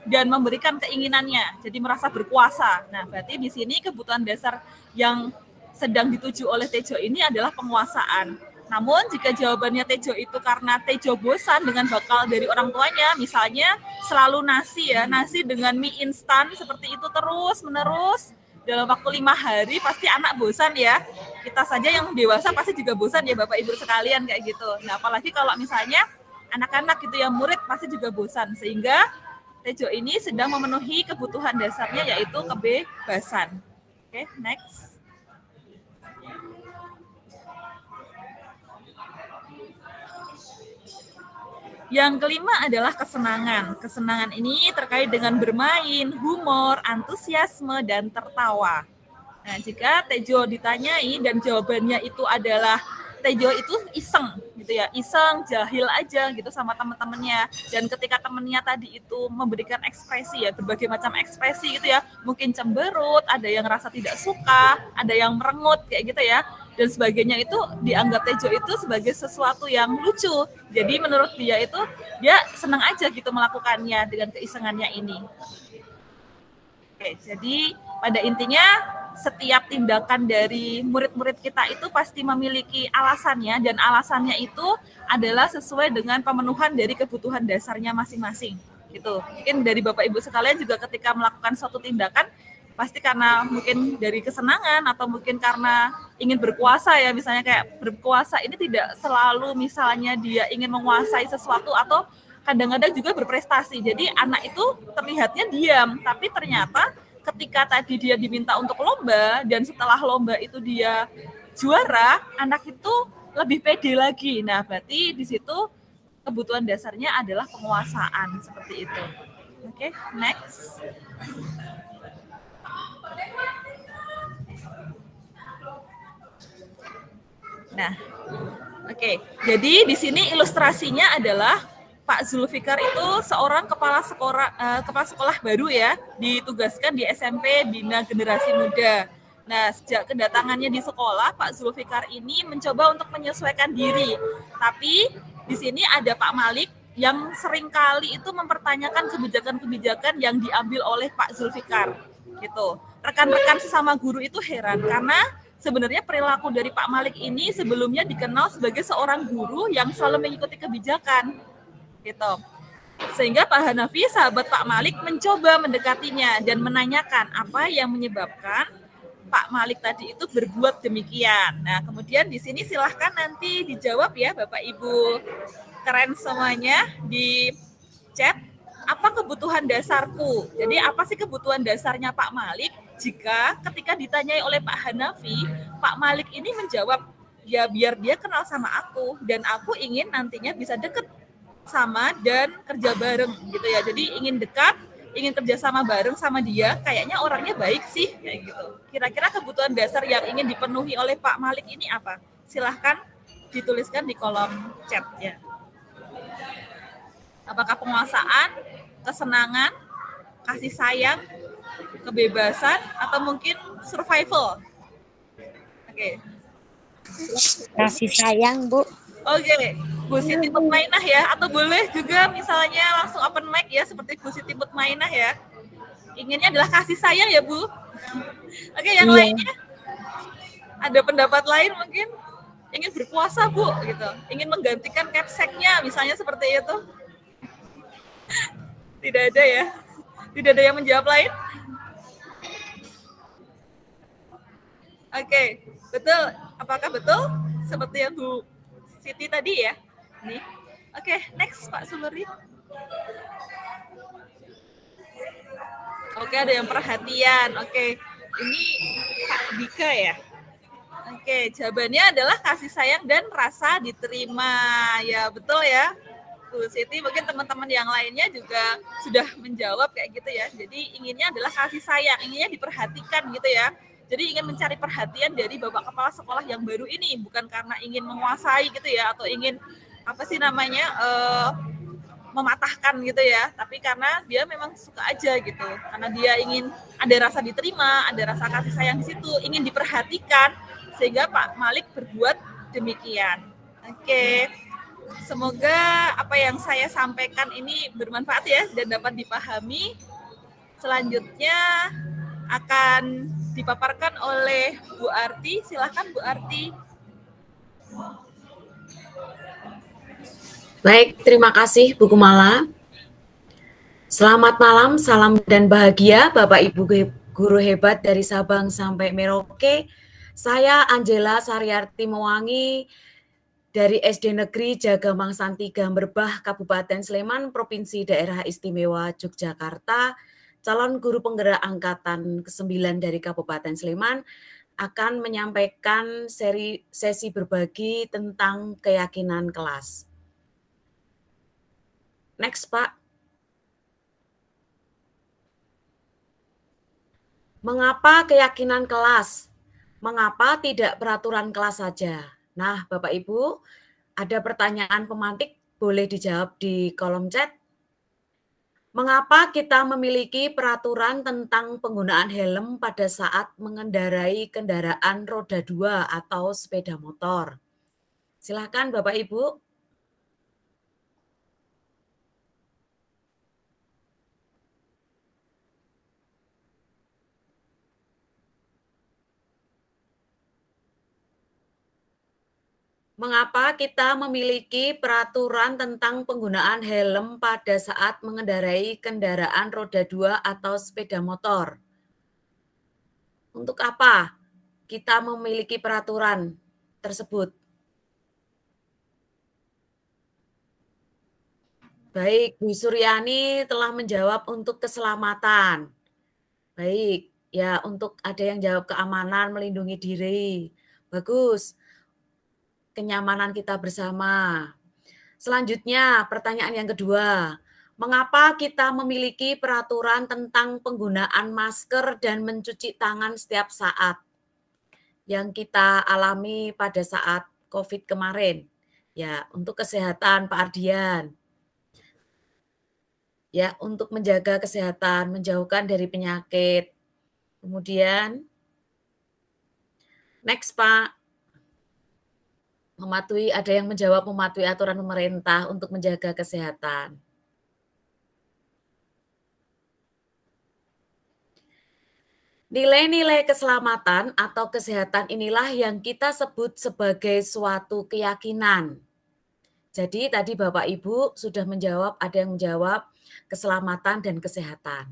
dan memberikan keinginannya, jadi merasa berkuasa. Nah, berarti di sini kebutuhan dasar yang sedang dituju oleh Tejo ini adalah penguasaan. Namun jika jawabannya Tejo itu karena Tejo bosan dengan bakal dari orang tuanya, misalnya selalu nasi ya, nasi dengan mie instan seperti itu terus menerus dalam waktu 5 hari, pasti anak bosan ya. Kita saja yang dewasa pasti juga bosan ya Bapak Ibu sekalian kayak gitu. Nah, apalagi kalau misalnya anak-anak gitu yang murid pasti juga bosan. Sehingga Tejo ini sedang memenuhi kebutuhan dasarnya yaitu kebebasan. Oke, next. Yang kelima adalah kesenangan. Kesenangan ini terkait dengan bermain, humor, antusiasme, dan tertawa. Nah, jika Tejo ditanyai dan jawabannya itu adalah Tejo itu iseng gitu ya, iseng, jahil aja gitu sama teman-temannya. Dan ketika temannya tadi itu memberikan ekspresi ya, berbagai macam ekspresi gitu ya, mungkin cemberut, ada yang rasa tidak suka, ada yang merengut kayak gitu ya. Dan sebagainya itu dianggap Tejo itu sebagai sesuatu yang lucu. Jadi menurut dia itu dia senang aja gitu melakukannya dengan keisengannya ini. Oke, jadi pada intinya setiap tindakan dari murid-murid kita itu pasti memiliki alasannya dan alasannya itu adalah sesuai dengan pemenuhan dari kebutuhan dasarnya masing-masing. Gitu. Mungkin dari Bapak Ibu sekalian juga ketika melakukan suatu tindakan pasti karena mungkin dari kesenangan atau mungkin karena ingin berkuasa ya, misalnya kayak berkuasa ini tidak selalu misalnya dia ingin menguasai sesuatu atau kadang-kadang juga berprestasi. Jadi anak itu terlihatnya diam, tapi ternyata ketika tadi dia diminta untuk lomba dan setelah lomba itu dia juara, anak itu lebih pede lagi. Nah, berarti di situ kebutuhan dasarnya adalah penguasaan seperti itu. Oke, next. Nah, oke. Jadi di sini ilustrasinya adalah Pak Zulfikar itu seorang kepala sekolah baru ya, ditugaskan di SMP Bina Generasi Muda. Nah, sejak kedatangannya di sekolah, Pak Zulfikar ini mencoba untuk menyesuaikan diri. Tapi di sini ada Pak Malik yang seringkali itu mempertanyakan kebijakan-kebijakan yang diambil oleh Pak Zulfikar. Gitu. Rekan-rekan sesama guru itu heran karena sebenarnya perilaku dari Pak Malik ini sebelumnya dikenal sebagai seorang guru yang selalu mengikuti kebijakan, gitu. Sehingga Pak Hanafi, sahabat Pak Malik, mencoba mendekatinya dan menanyakan apa yang menyebabkan Pak Malik tadi itu berbuat demikian. Nah, kemudian di sini silahkan nanti dijawab ya Bapak Ibu keren semuanya di chat. Apa kebutuhan dasarku? Jadi apa sih kebutuhan dasarnya Pak Malik? Jika ketika ditanyai oleh Pak Hanafi, Pak Malik ini menjawab, ya biar dia kenal sama aku dan aku ingin nantinya bisa deket sama dan kerja bareng gitu ya. Jadi ingin dekat, ingin kerja sama bareng sama dia, kayaknya orangnya baik sih kayak gitu. Kira-kira kebutuhan dasar yang ingin dipenuhi oleh Pak Malik ini apa? Silahkan dituliskan di kolom chat ya. Apakah penguasaan, kesenangan, kasih sayang, kebebasan, atau mungkin survival? Oke. Kasih sayang, Bu. Oke, Bu Siti Mutmainah ya, atau boleh juga misalnya langsung open mic ya, seperti Bu Siti Mutmainah ya. Inginnya adalah kasih sayang ya, Bu. Oke, yang lainnya ada pendapat lain mungkin? Ingin berkuasa, Bu, gitu. Ingin menggantikan capseknya, misalnya seperti itu. Tidak ada ya? Tidak ada yang menjawab lain? Oke, betul. Apakah betul? Seperti yang Bu Siti tadi ya? Nih. Oke, next Pak Suluri. Oke, ada yang perhatian. Oke, ini Pak Dika ya? Oke, jawabannya adalah kasih sayang dan rasa diterima. Ya, betul ya. Bu Siti, mungkin teman-teman yang lainnya juga sudah menjawab kayak gitu ya. Jadi inginnya adalah kasih sayang, inginnya diperhatikan gitu ya. Jadi ingin mencari perhatian dari Bapak Kepala Sekolah yang baru ini, bukan karena ingin menguasai gitu ya, atau ingin apa sih namanya mematahkan gitu ya, tapi karena dia memang suka aja gitu, karena dia ingin ada rasa diterima, ada rasa kasih sayang di situ, ingin diperhatikan, sehingga Pak Malik berbuat demikian. Oke, semoga apa yang saya sampaikan ini bermanfaat ya dan dapat dipahami. Selanjutnya akan dipaparkan oleh Bu Arti. Silakan Bu Arti. Baik, terima kasih Bu Kumala. Selamat malam, salam dan bahagia Bapak Ibu guru hebat dari Sabang sampai Merauke. Saya Angela Saryarti Mewangi dari SD Negeri Jagamang Santi Gamberbah, Kabupaten Sleman, Provinsi Daerah Istimewa Yogyakarta, calon guru penggerak angkatan ke-9 dari Kabupaten Sleman, akan menyampaikan sesi berbagi tentang keyakinan kelas. Next, Pak. Mengapa keyakinan kelas? Mengapa tidak peraturan kelas saja? Nah, Bapak Ibu, ada pertanyaan pemantik, boleh dijawab di kolom chat. Mengapa kita memiliki peraturan tentang penggunaan helm pada saat mengendarai kendaraan roda 2 atau sepeda motor? Silakan Bapak Ibu. Mengapa kita memiliki peraturan tentang penggunaan helm pada saat mengendarai kendaraan roda 2 atau sepeda motor? Untuk apa kita memiliki peraturan tersebut? Baik, Bu Suryani telah menjawab untuk keselamatan. Baik, ya untuk ada yang jawab keamanan, melindungi diri. Bagus. Kenyamanan kita bersama. Selanjutnya, pertanyaan yang kedua. Mengapa kita memiliki peraturan tentang penggunaan masker dan mencuci tangan setiap saat yang kita alami pada saat COVID kemarin? Ya, untuk kesehatan Pak Ardian. Ya, untuk menjaga kesehatan, menjauhkan dari penyakit. Kemudian, next Pak. Ada yang menjawab mematuhi aturan pemerintah untuk menjaga kesehatan. Nilai-nilai keselamatan atau kesehatan inilah yang kita sebut sebagai suatu keyakinan. Jadi tadi Bapak Ibu sudah menjawab, ada yang menjawab keselamatan dan kesehatan.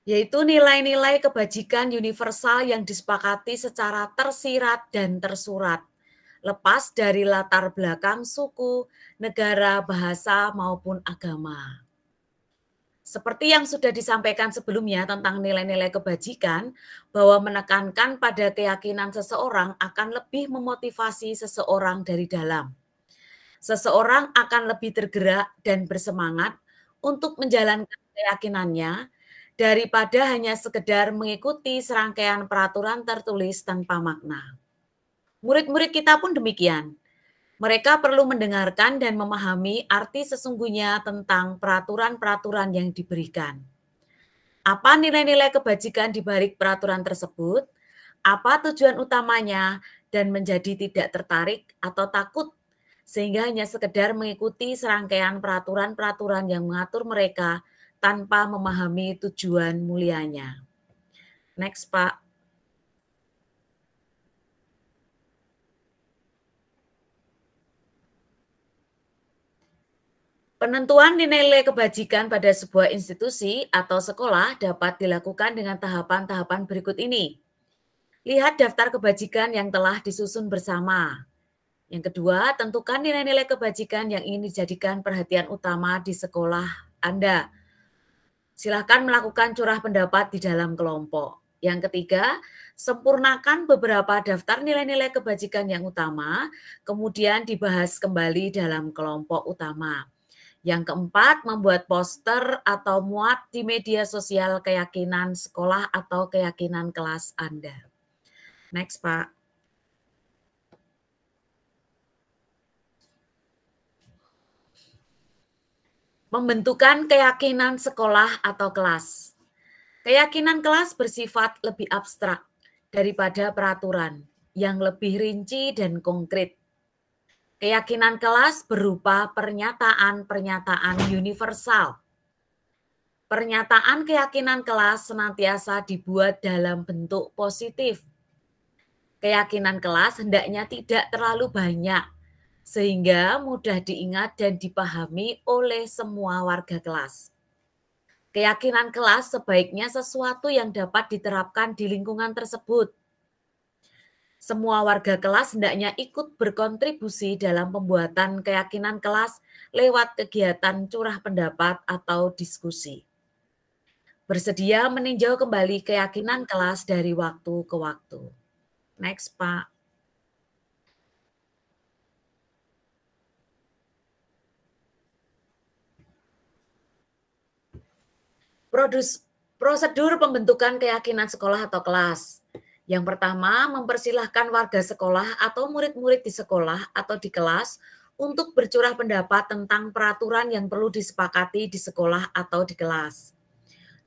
Yaitu nilai-nilai kebajikan universal yang disepakati secara tersirat dan tersurat, lepas dari latar belakang suku, negara, bahasa, maupun agama. Seperti yang sudah disampaikan sebelumnya tentang nilai-nilai kebajikan, bahwa menekankan pada keyakinan seseorang akan lebih memotivasi seseorang dari dalam. Seseorang akan lebih tergerak dan bersemangat untuk menjalankan keyakinannya, daripada hanya sekedar mengikuti serangkaian peraturan tertulis tanpa makna. Murid-murid kita pun demikian. Mereka perlu mendengarkan dan memahami arti sesungguhnya tentang peraturan-peraturan yang diberikan. Apa nilai-nilai kebajikan di balik peraturan tersebut? Apa tujuan utamanya? Dan menjadi tidak tertarik atau takut sehingga hanya sekedar mengikuti serangkaian peraturan-peraturan yang mengatur mereka tanpa memahami tujuan mulianya. Next, Pak. Penentuan nilai kebajikan pada sebuah institusi atau sekolah dapat dilakukan dengan tahapan-tahapan berikut ini. Lihat daftar kebajikan yang telah disusun bersama. Yang kedua, tentukan nilai-nilai kebajikan yang ingin dijadikan perhatian utama di sekolah Anda. Silakan melakukan curah pendapat di dalam kelompok. Yang ketiga, sempurnakan beberapa daftar nilai-nilai kebajikan yang utama, kemudian dibahas kembali dalam kelompok utama. Yang keempat, membuat poster atau muat di media sosial keyakinan sekolah atau keyakinan kelas Anda. Next, Pak. Pembentukan keyakinan sekolah atau kelas. Keyakinan kelas bersifat lebih abstrak daripada peraturan yang lebih rinci dan konkret. Keyakinan kelas berupa pernyataan-pernyataan universal. Pernyataan keyakinan kelas senantiasa dibuat dalam bentuk positif. Keyakinan kelas hendaknya tidak terlalu banyak, sehingga mudah diingat dan dipahami oleh semua warga kelas. Keyakinan kelas sebaiknya sesuatu yang dapat diterapkan di lingkungan tersebut. Semua warga kelas hendaknya ikut berkontribusi dalam pembuatan keyakinan kelas lewat kegiatan curah pendapat atau diskusi. Bersedia meninjau kembali keyakinan kelas dari waktu ke waktu. Next, Pak. Prosedur pembentukan keyakinan sekolah atau kelas. Yang pertama, mempersilahkan warga sekolah atau murid-murid di sekolah atau di kelas untuk bercurah pendapat tentang peraturan yang perlu disepakati di sekolah atau di kelas.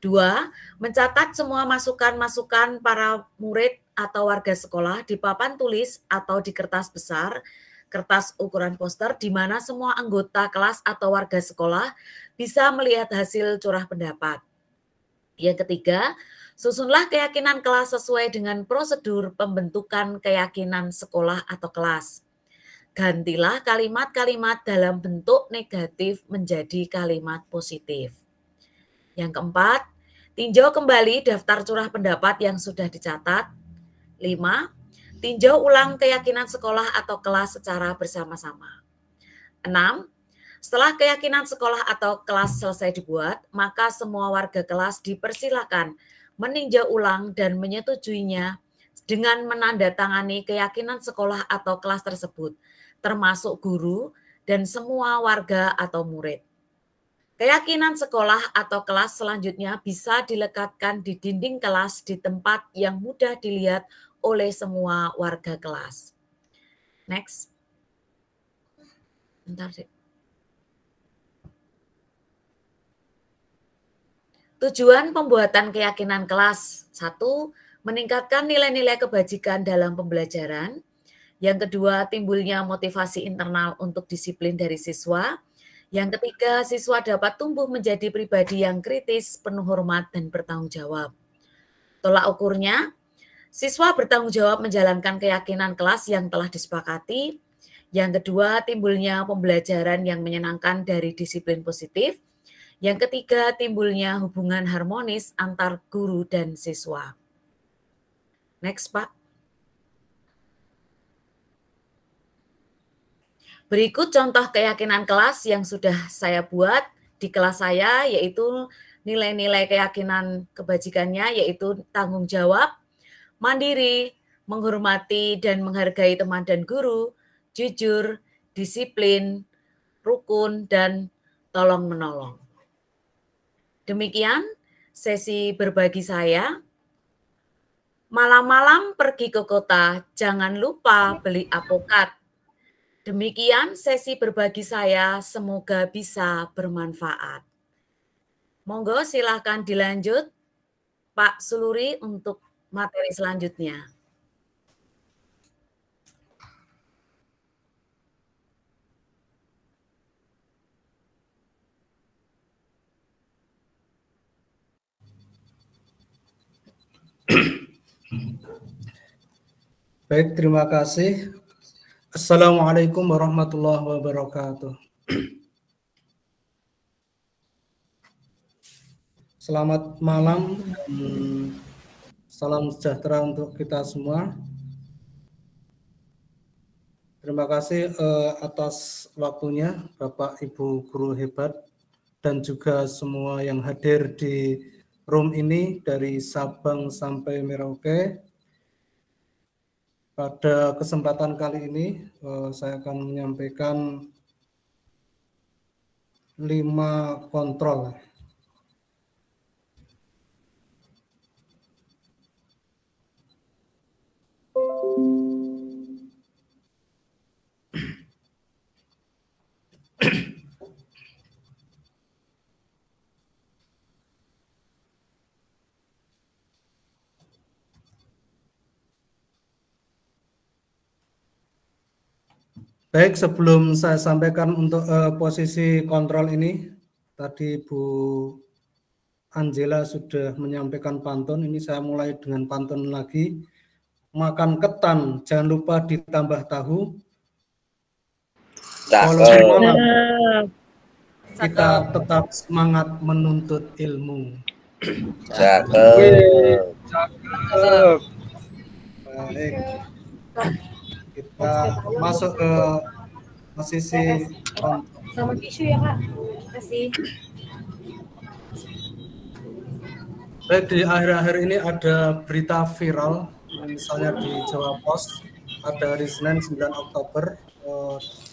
2. Mencatat semua masukan-masukan para murid atau warga sekolah di papan tulis atau di kertas besar, kertas ukuran poster, di mana semua anggota kelas atau warga sekolah bisa melihat hasil curah pendapat. Yang ketiga, susunlah keyakinan kelas sesuai dengan prosedur pembentukan keyakinan sekolah atau kelas. Gantilah kalimat-kalimat dalam bentuk negatif menjadi kalimat positif. Yang keempat, tinjau kembali daftar curah pendapat yang sudah dicatat. 5. Tinjau ulang keyakinan sekolah atau kelas secara bersama-sama. 6. Setelah keyakinan sekolah atau kelas selesai dibuat, maka semua warga kelas dipersilakan meninjau ulang dan menyetujuinya dengan menandatangani keyakinan sekolah atau kelas tersebut, termasuk guru dan semua warga atau murid. Keyakinan sekolah atau kelas selanjutnya bisa dilekatkan di dinding kelas di tempat yang mudah dilihat oleh semua warga kelas. Next. Bentar sih. Tujuan pembuatan keyakinan kelas. 1. Meningkatkan nilai-nilai kebajikan dalam pembelajaran. Yang kedua, timbulnya motivasi internal untuk disiplin dari siswa. Yang ketiga, siswa dapat tumbuh menjadi pribadi yang kritis, penuh hormat, dan bertanggung jawab. Tolak ukurnya, siswa bertanggung jawab menjalankan keyakinan kelas yang telah disepakati. Yang kedua, timbulnya pembelajaran yang menyenangkan dari disiplin positif. Yang ketiga, timbulnya hubungan harmonis antar guru dan siswa. Next, Pak. Berikut contoh keyakinan kelas yang sudah saya buat di kelas saya, yaitu nilai-nilai keyakinan kebajikannya, yaitu tanggung jawab, mandiri, menghormati dan menghargai teman dan guru, jujur, disiplin, rukun, dan tolong-menolong. Demikian sesi berbagi saya. Malam-malam pergi ke kota, jangan lupa beli apokat. Demikian sesi berbagi saya, semoga bisa bermanfaat. Monggo silakan dilanjut Pak Suluri untuk materi selanjutnya. Baik, terima kasih. Assalamualaikum warahmatullahi wabarakatuh. Selamat malam, salam sejahtera untuk kita semua. Terima kasih atas waktunya Bapak Ibu guru hebat dan juga semua yang hadir di room ini dari Sabang sampai Merauke. Pada kesempatan kali ini saya akan menyampaikan 5 kontrol. Baik, sebelum saya sampaikan untuk posisi kontrol ini, tadi Bu Angela sudah menyampaikan pantun, ini saya mulai dengan pantun lagi. Makan ketan, jangan lupa ditambah tahu. Walau malam, kita tetap semangat menuntut ilmu. Cakep. Baik. Kita masuk ke posisi sama tisu ya Kak. Kasih. Baik, di akhir-akhir ini ada berita viral, misalnya di Jawa Pos, pada hari Senin 9 Oktober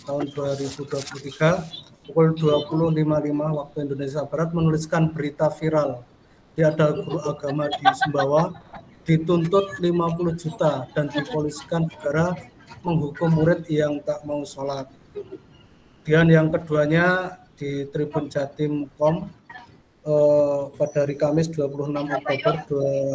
tahun 2023, pukul 20.55 waktu Indonesia Barat, menuliskan berita viral. Dia ada guru agama di Sumbawa, dituntut 50 juta dan dipolisikan negara menghukum murid yang tak mau sholat. Dan yang keduanya di Tribun Jatim.com pada hari Kamis 26 Oktober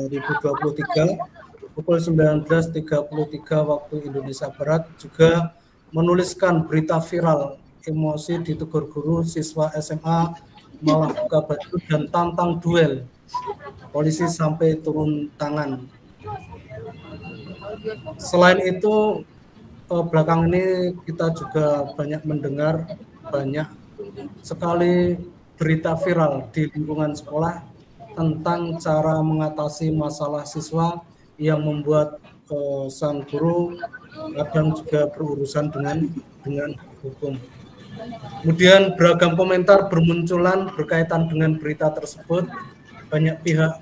2023 pukul 19.33 waktu Indonesia Barat juga menuliskan berita viral, emosi ditegur guru, siswa SMA malah buka baju dan tantang duel. Polisi sampai turun tangan. Selain itu, belakang ini kita juga banyak mendengar banyak sekali berita viral di lingkungan sekolah tentang cara mengatasi masalah siswa yang membuat sang guru kadang juga berurusan dengan hukum. Kemudian beragam komentar bermunculan berkaitan dengan berita tersebut. Banyak pihak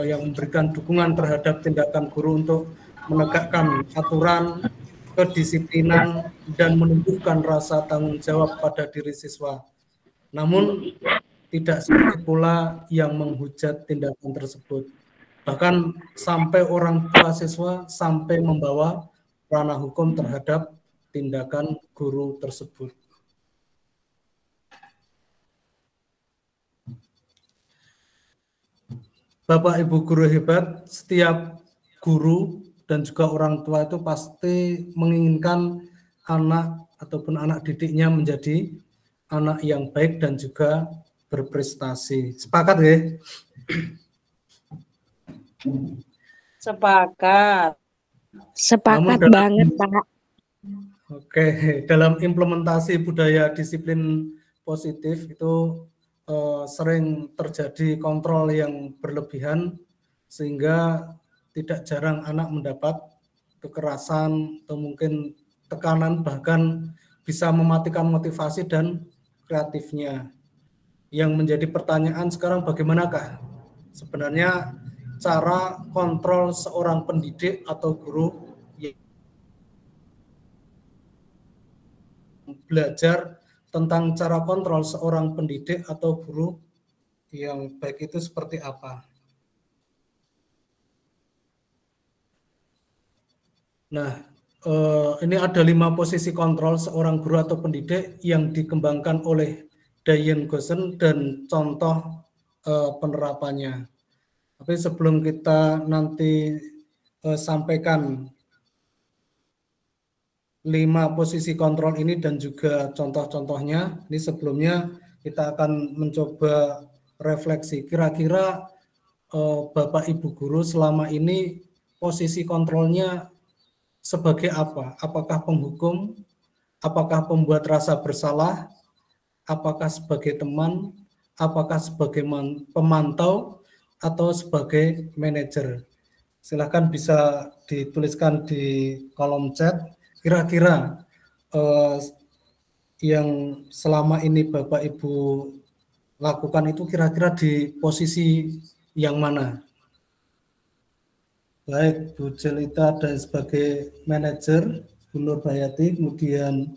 yang memberikan dukungan terhadap tindakan guru untuk menegakkan aturan, kedisiplinan, dan menumbuhkan rasa tanggung jawab pada diri siswa. Namun, tidak sedikit pula yang menghujat tindakan tersebut. Bahkan sampai orang tua siswa sampai membawa ranah hukum terhadap tindakan guru tersebut. Bapak Ibu guru hebat, setiap guru dan juga orang tua itu pasti menginginkan anak ataupun anak didiknya menjadi anak yang baik dan juga berprestasi. Sepakat ya? Sepakat. Sepakat banget, Pak. Oke, dalam implementasi budaya disiplin positif itu sering terjadi kontrol yang berlebihan sehingga tidak jarang anak mendapat kekerasan atau mungkin tekanan, bahkan bisa mematikan motivasi dan kreatifnya. Yang menjadi pertanyaan sekarang, bagaimanakah sebenarnya cara kontrol seorang pendidik atau guru yang belajar tentang cara kontrol seorang pendidik atau guru yang baik itu seperti apa? Nah, ini ada 5 posisi kontrol seorang guru atau pendidik yang dikembangkan oleh Diane Gossen dan contoh penerapannya. Tapi sebelum kita nanti sampaikan 5 posisi kontrol ini dan juga contoh-contohnya, ini sebelumnya kita akan mencoba refleksi. Kira-kira Bapak Ibu guru selama ini posisi kontrolnya sebagai apa? Apakah penghukum? Apakah pembuat rasa bersalah? Apakah sebagai teman? Apakah sebagai pemantau? Atau sebagai manajer? Silahkan bisa dituliskan di kolom chat. Kira-kira yang selama ini Bapak Ibu lakukan itu kira-kira di posisi yang mana? Baik, Bu Jelita dan sebagai manajer, Bu Nur Bayati, kemudian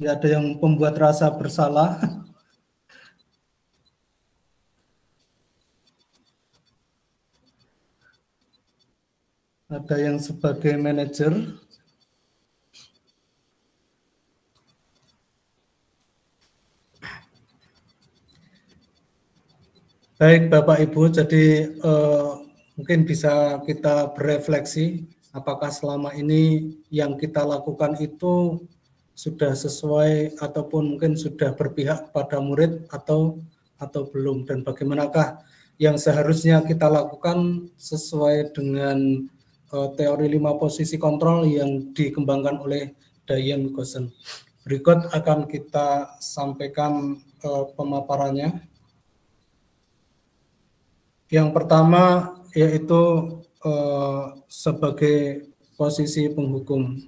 Ya, ada yang pembuat rasa bersalah. Ada yang sebagai manajer. Baik Bapak Ibu, jadi mungkin bisa kita berefleksi apakah selama ini yang kita lakukan itu sudah sesuai ataupun mungkin sudah berpihak pada murid atau belum, dan bagaimanakah yang seharusnya kita lakukan sesuai dengan teori 5 posisi kontrol yang dikembangkan oleh Diane Goosen. Berikut akan kita sampaikan pemaparannya. Yang pertama yaitu sebagai posisi penghukum.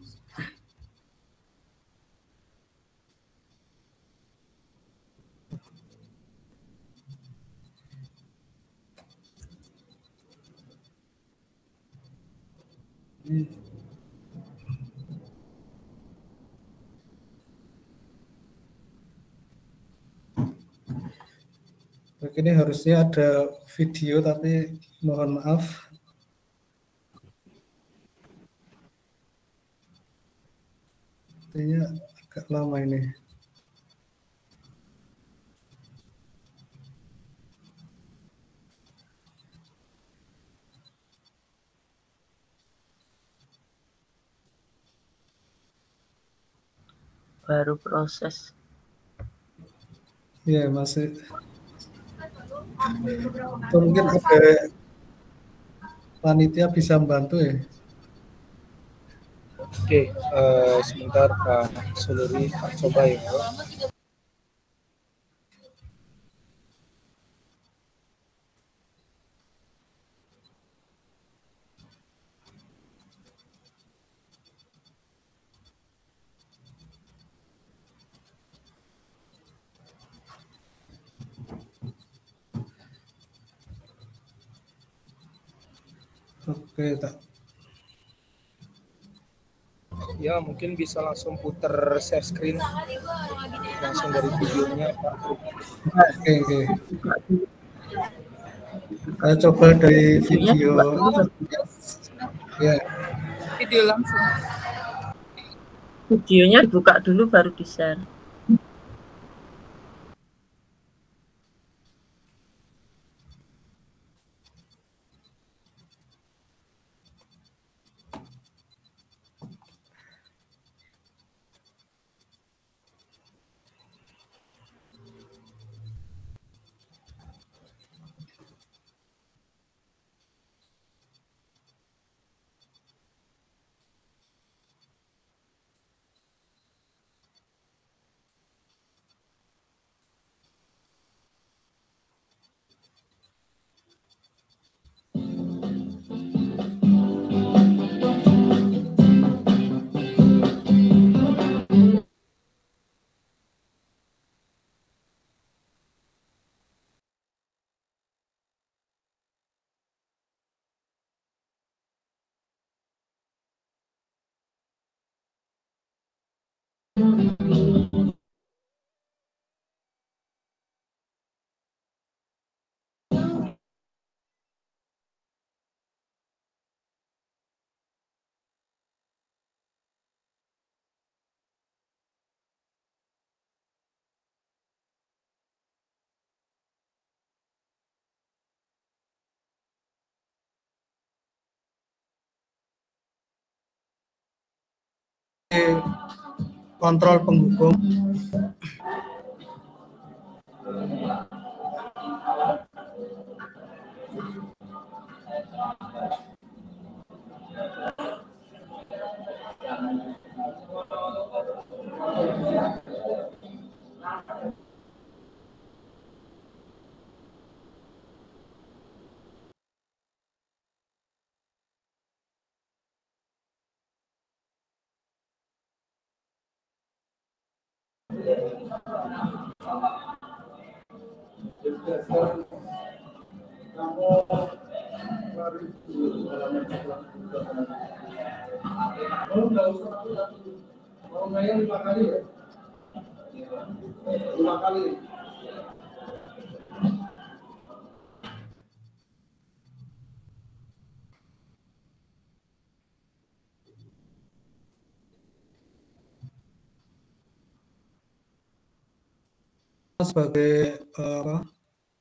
Ini harusnya ada video tapi mohon maaf. Artinya agak lama ini. Baru proses. Ya, masih. Atau mungkin ada panitia bisa membantu ya. Oke, sebentar Pak Suluri, coba ya. Oke, tak. Ya, mungkin bisa langsung putar share screen langsung dari videonya Pak. Oke. Saya coba dari video. Ya. Video langsung. Videonya dibuka dulu baru di-share. Kontrol penghukum. 5 kali. Sebagai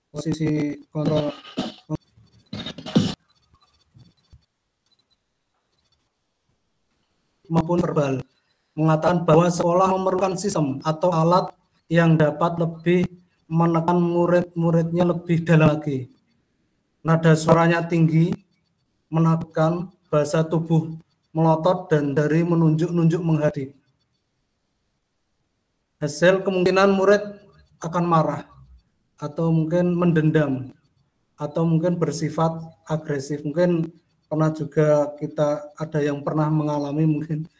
posisi kontrol maupun verbal mengatakan bahwa sekolah memerlukan sistem atau alat yang dapat lebih menekan murid-muridnya lebih dalam lagi. Nada suaranya tinggi, menakutkan, bahasa tubuh melotot, dan dari menunjuk-nunjuk menghadap. Hasil kemungkinan murid akan marah, atau mungkin mendendam, atau mungkin bersifat agresif. Mungkin pernah juga kita ada yang pernah mengalami, mungkin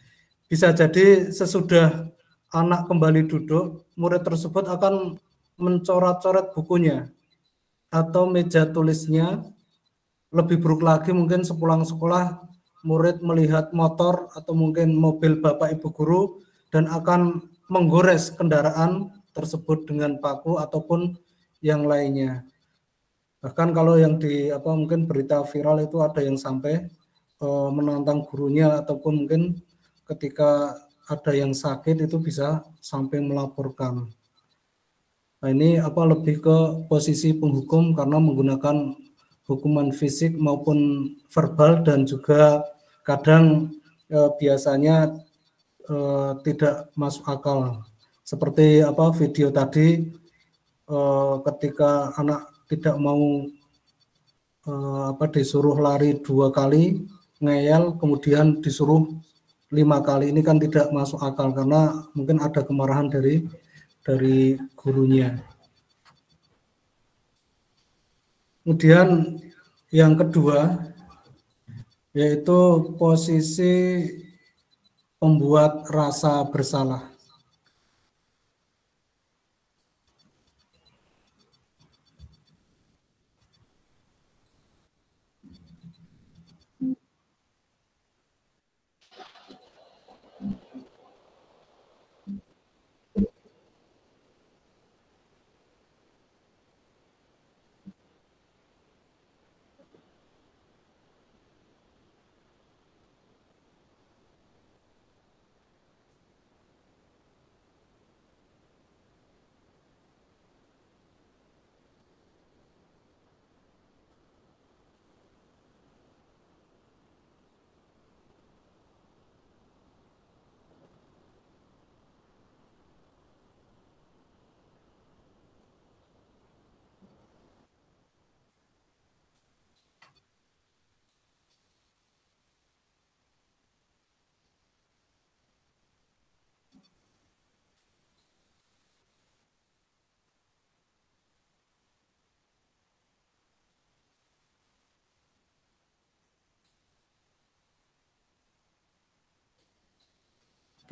bisa jadi sesudah anak kembali duduk, murid tersebut akan mencoret-coret bukunya atau meja tulisnya. Lebih buruk lagi mungkin sepulang sekolah murid melihat motor atau mungkin mobil bapak ibu guru dan akan menggores kendaraan tersebut dengan paku ataupun yang lainnya. Bahkan kalau yang di mungkin berita viral itu ada yang sampai menantang gurunya, ataupun mungkin ketika ada yang sakit itu bisa sampai melaporkan. Nah, ini lebih ke posisi penghukum karena menggunakan hukuman fisik maupun verbal, dan juga kadang biasanya tidak masuk akal. Seperti video tadi, ketika anak tidak mau disuruh lari 2 kali, ngeyel, kemudian disuruh 5 kali. Ini kan tidak masuk akal karena mungkin ada kemarahan dari gurunya. Kemudian yang kedua yaitu posisi pembuat rasa bersalah.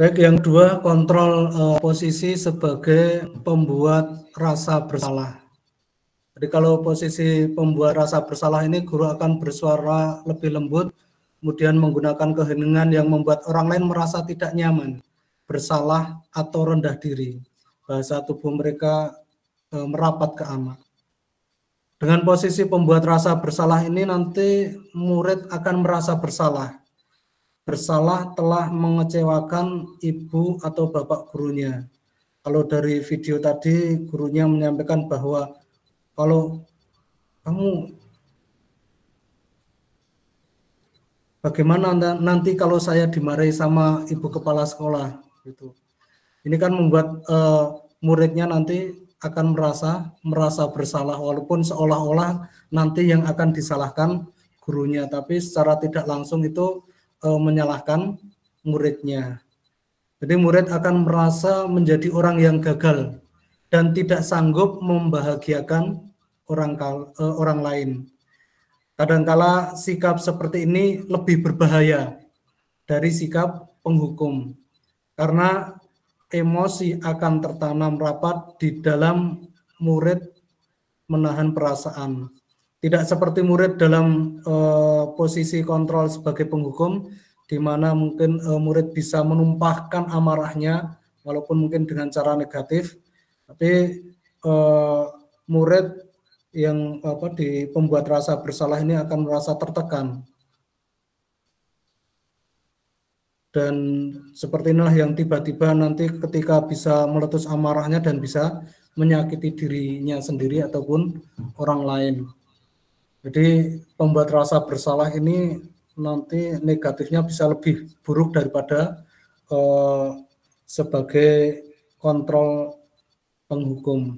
Baik, yang kedua, kontrol posisi sebagai pembuat rasa bersalah. Jadi kalau posisi pembuat rasa bersalah ini, guru akan bersuara lebih lembut, kemudian menggunakan keheningan yang membuat orang lain merasa tidak nyaman, bersalah, atau rendah diri. Bahasa tubuh mereka merapat ke anak. Dengan posisi pembuat rasa bersalah ini, nanti murid akan merasa bersalah. Bersalah telah mengecewakan ibu atau bapak gurunya. Kalau dari video tadi, gurunya menyampaikan bahwa kalau kamu bagaimana nanti kalau saya dimarahi sama ibu kepala sekolah, gitu. Ini kan membuat muridnya nanti akan merasa bersalah, walaupun seolah-olah nanti yang akan disalahkan gurunya, tapi secara tidak langsung itu menyalahkan muridnya. Jadi murid akan merasa menjadi orang yang gagal dan tidak sanggup membahagiakan orang lain. Kadangkala sikap seperti ini lebih berbahaya dari sikap penghukum, karena emosi akan tertanam rapat di dalam murid menahan perasaan. Tidak seperti murid dalam posisi kontrol sebagai penghukum, di mana mungkin murid bisa menumpahkan amarahnya, walaupun mungkin dengan cara negatif. Tapi murid yang di pembuat rasa bersalah ini akan merasa tertekan. Dan seperti inilah yang tiba-tiba nanti ketika bisa meletus amarahnya dan bisa menyakiti dirinya sendiri ataupun orang lain. Jadi pembuat rasa bersalah ini nanti negatifnya bisa lebih buruk daripada sebagai kontrol penghukum.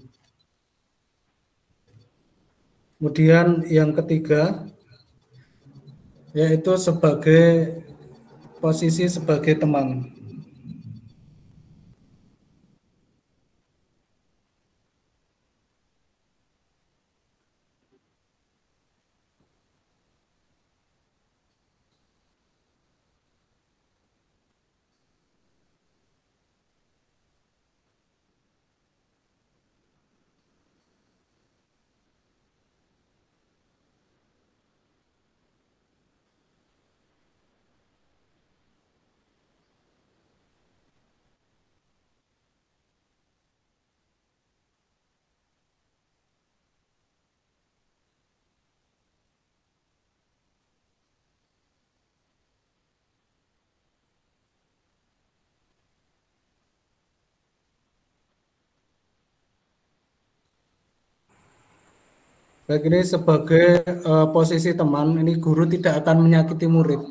Kemudian yang ketiga yaitu sebagai posisi sebagai teman. Baik, ini sebagai posisi teman, ini guru tidak akan menyakiti murid.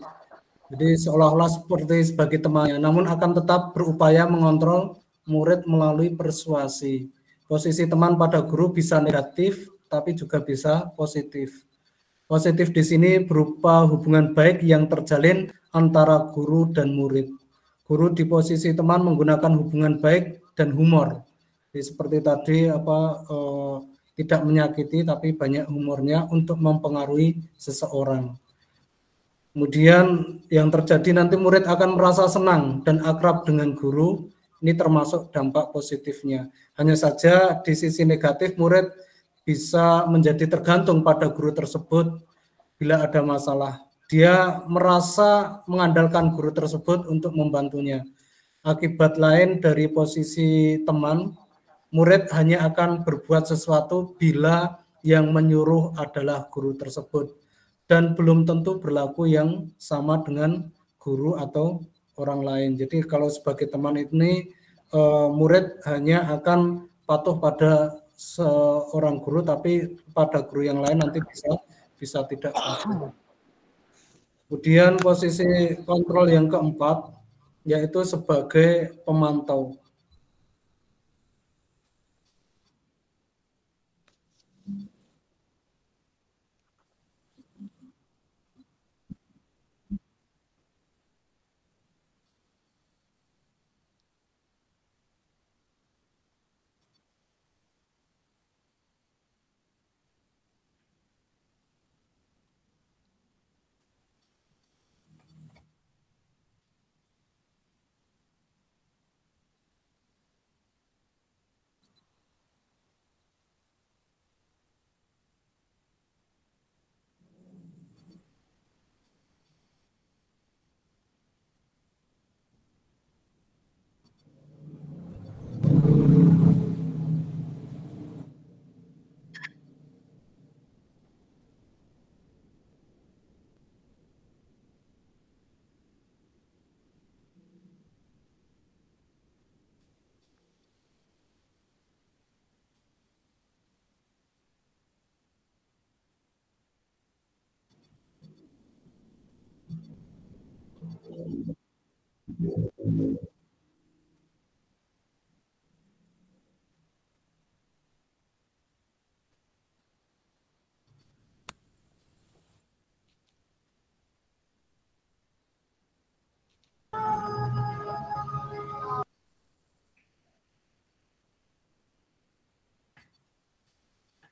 Jadi seolah-olah seperti sebagai temannya, namun akan tetap berupaya mengontrol murid melalui persuasi. Posisi teman pada guru bisa negatif, tapi juga bisa positif. Positif di sini berupa hubungan baik yang terjalin antara guru dan murid. Guru di posisi teman menggunakan hubungan baik dan humor. Jadi seperti tadi tidak menyakiti tapi banyak humornya untuk mempengaruhi seseorang. Kemudian yang terjadi nanti murid akan merasa senang dan akrab dengan guru. Ini termasuk dampak positifnya. Hanya saja di sisi negatif murid bisa menjadi tergantung pada guru tersebut bila ada masalah. Dia merasa mengandalkan guru tersebut untuk membantunya. Akibat lain dari posisi teman, murid hanya akan berbuat sesuatu bila yang menyuruh adalah guru tersebut dan belum tentu berlaku yang sama dengan guru atau orang lain. Jadi kalau sebagai teman ini murid hanya akan patuh pada seorang guru, tapi pada guru yang lain nanti bisa tidak patuh. Kemudian posisi kontrol yang keempat yaitu sebagai pemantau.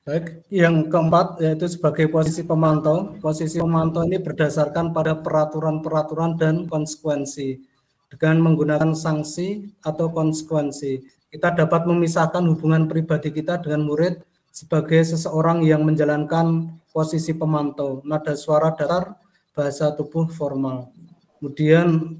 Baik, yang keempat yaitu sebagai posisi pemantau. Posisi pemantau ini berdasarkan pada peraturan-peraturan dan konsekuensi. Dengan menggunakan sanksi atau konsekuensi, kita dapat memisahkan hubungan pribadi kita dengan murid sebagai seseorang yang menjalankan posisi pemantau, nada suara datar, bahasa tubuh formal. Kemudian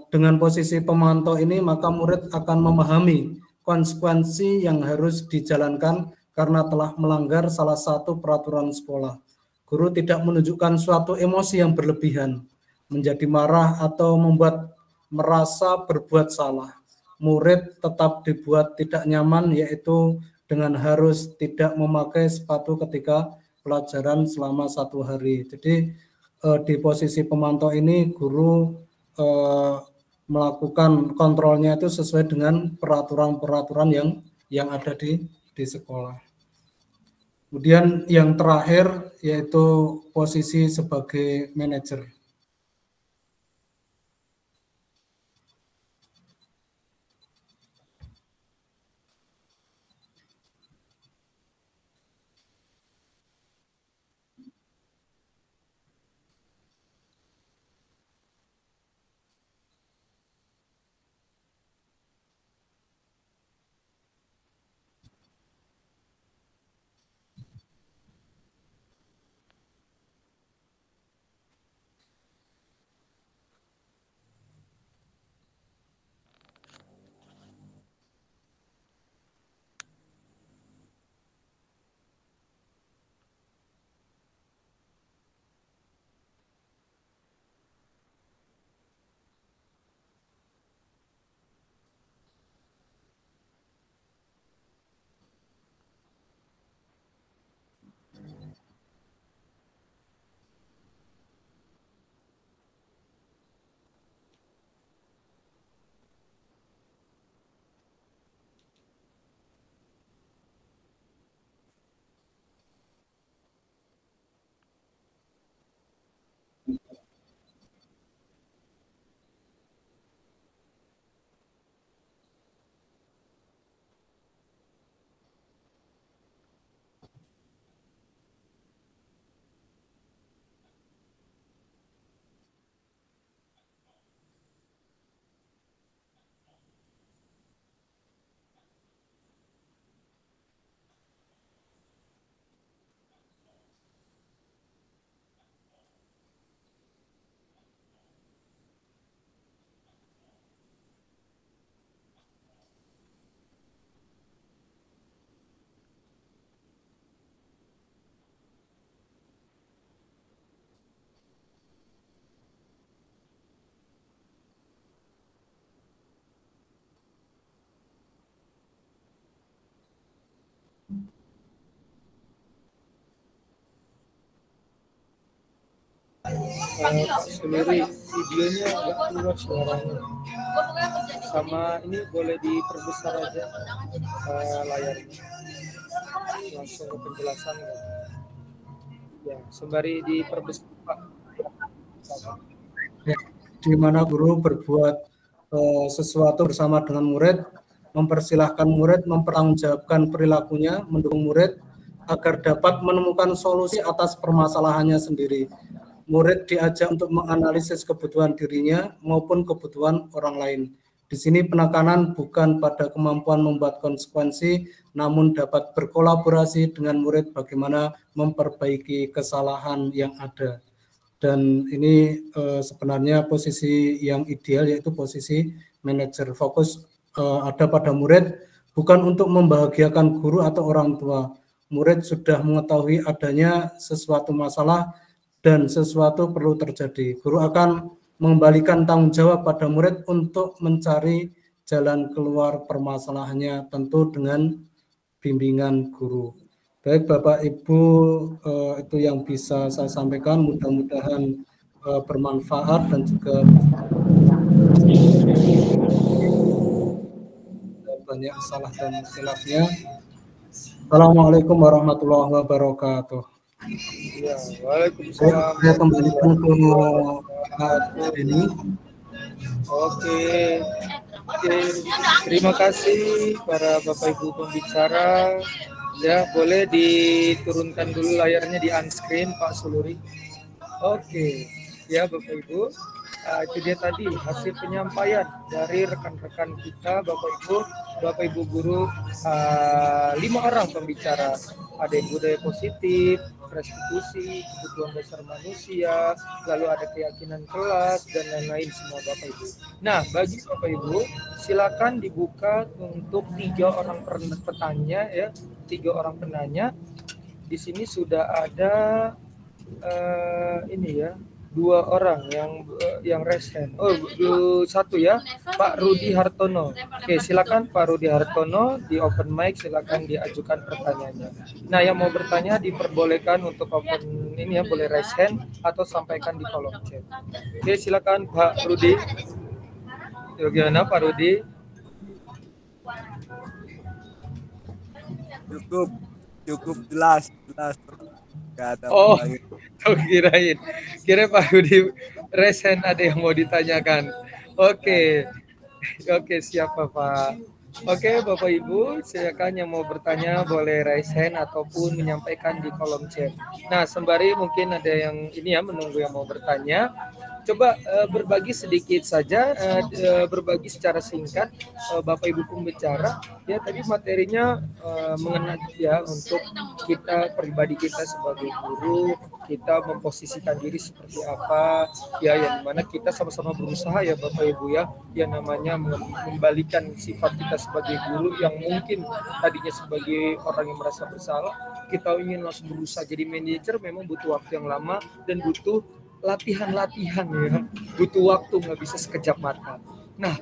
dengan posisi pemantau ini maka murid akan memahami konsekuensi yang harus dijalankan karena telah melanggar salah satu peraturan sekolah. Guru tidak menunjukkan suatu emosi yang berlebihan, menjadi marah atau membuat merasa berbuat salah. Murid tetap dibuat tidak nyaman, yaitu dengan harus tidak memakai sepatu ketika pelajaran selama 1 hari. Jadi di posisi pemantau ini guru melakukan kontrolnya itu sesuai dengan peraturan-peraturan yang ada di sekolah. Kemudian yang terakhir yaitu posisi sebagai manajer. Pak Suluri, videonya agak keluar suaranya. Sama ini boleh diperbesar aja layarnya. Langsung ke penjelasan. Ya, sembari diperbesar Pak. Ya, di mana guru berbuat sesuatu bersama dengan murid, mempersilahkan murid mempertanggungjawabkan perilakunya, mendukung murid agar dapat menemukan solusi atas permasalahannya sendiri. Murid diajak untuk menganalisis kebutuhan dirinya maupun kebutuhan orang lain. Di sini penekanan bukan pada kemampuan membuat konsekuensi, namun dapat berkolaborasi dengan murid bagaimana memperbaiki kesalahan yang ada. Dan ini sebenarnya posisi yang ideal yaitu posisi manajer. Fokus ada pada murid, bukan untuk membahagiakan guru atau orang tua. Murid sudah mengetahui adanya sesuatu masalah dan sesuatu perlu terjadi. Guru akan mengembalikan tanggung jawab pada murid untuk mencari jalan keluar permasalahannya, tentu dengan bimbingan guru. Baik Bapak Ibu, itu yang bisa saya sampaikan, mudah-mudahan bermanfaat dan juga banyak salah dan khilafnya. Assalamualaikum warahmatullahi wabarakatuh. Ya, waalaikumsalam. Saya kembalikan ke Pak Denny. Oke, terima kasih para Bapak Ibu pembicara. Ya, boleh diturunkan dulu layarnya di on-screen Pak Suluri. Oke, ya Bapak Ibu, itu dia tadi hasil penyampaian dari rekan-rekan kita, Bapak Ibu guru, 5 orang pembicara. Ada yang budaya positif, restitusi, kebutuhan dasar manusia, lalu ada keyakinan kelas dan lain-lain semua Bapak Ibu. Nah, bagi Bapak Ibu, silakan dibuka untuk 3 orang penanya ya, 3 orang penanya. Di sini sudah ada ini ya, 2 orang yang raise hand. Oh, 1 ya, Pak Rudi Hartono. Oke, silakan Pak Rudi Hartono di open mic, silakan diajukan pertanyaannya. Nah, yang mau bertanya diperbolehkan untuk open ini ya, boleh raise hand atau sampaikan di kolom chat. Oke, silakan Pak Rudi. Bagaimana Pak Rudi? Cukup jelas. Gak ada kira Pak Rudi resen ada yang mau ditanyakan. Oke, siapa Pak? Oke, Bapak Ibu, silakan yang mau bertanya boleh raise hand ataupun menyampaikan di kolom chat. Nah, sembari mungkin ada yang ini ya menunggu yang mau bertanya, coba berbagi sedikit saja, berbagi secara singkat, Bapak Ibu pembicara. Ya, tadi materinya mengenai ya untuk kita pribadi kita sebagai guru, kita memposisikan diri seperti apa, ya yang dimana kita sama-sama berusaha ya Bapak Ibu ya, yang namanya membalikan sifat kita sebagai guru yang mungkin tadinya sebagai orang yang merasa bersalah, kita ingin langsung berusaha jadi manajer, memang butuh waktu yang lama dan butuh latihan ya, butuh waktu, nggak bisa sekejap mata. Nah,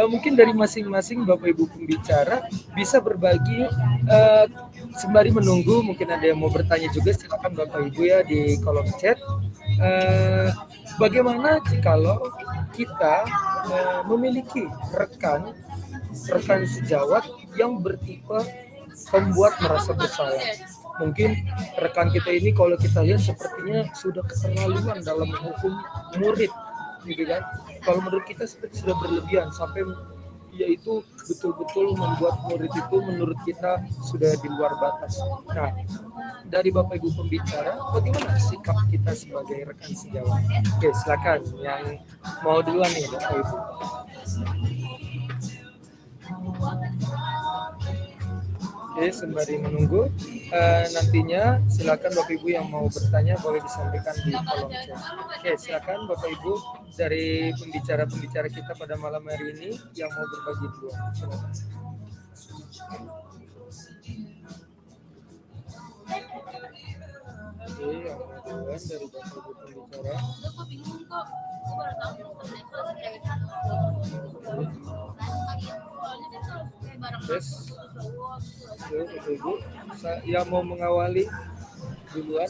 mungkin dari masing-masing Bapak Ibu pembicara bisa berbagi sembari menunggu, mungkin ada yang mau bertanya juga, silakan Bapak Ibu ya di kolom chat. Bagaimana jikalau kita memiliki rekan sejawat yang bertipe pembuat merasa bersalah. Mungkin rekan kita ini kalau kita lihat sepertinya sudah keterlaluan dalam menghukum murid, gitu kan? Kalau menurut kita seperti sudah berlebihan sampai yaitu betul-betul membuat murid itu menurut kita sudah di luar batas. Nah, dari Bapak Ibu pembicara, bagaimana sikap kita sebagai rekan sejawat? Oke, silakan yang mau duluan nih Bapak Ibu. Oke, sembari menunggu, nantinya silakan Bapak Ibu yang mau bertanya boleh disampaikan di kolom chat. Oke, silakan Bapak Ibu dari pembicara-pembicara kita pada malam hari ini yang mau berbagi dulu. Silakan. Oke, yang kedua dari Bapak Ibu pembicara. Yes. Oke, Bapak Ibu, saya mau mengawali duluan.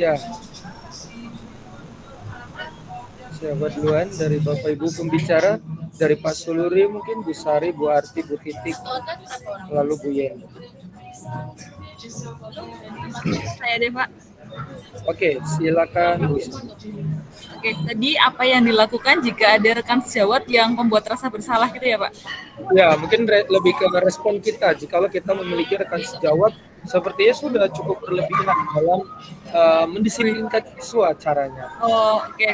Ya. Siapa duluan dari Bapak Ibu pembicara? Dari Pak Suluri mungkin, Bu Sari, Bu Arti, Bu Titik, lalu Bu Yen. Saya deh Pak. Oke, silakan Bu. Oke, tadi apa yang dilakukan jika ada rekan sejawat yang membuat rasa bersalah gitu ya Pak? Ya, mungkin lebih ke respon kita. Jikalau kita memiliki rekan sejawat, sepertinya sudah cukup berlebihan dalam mendisiplinkan siswa caranya. Oh, oke.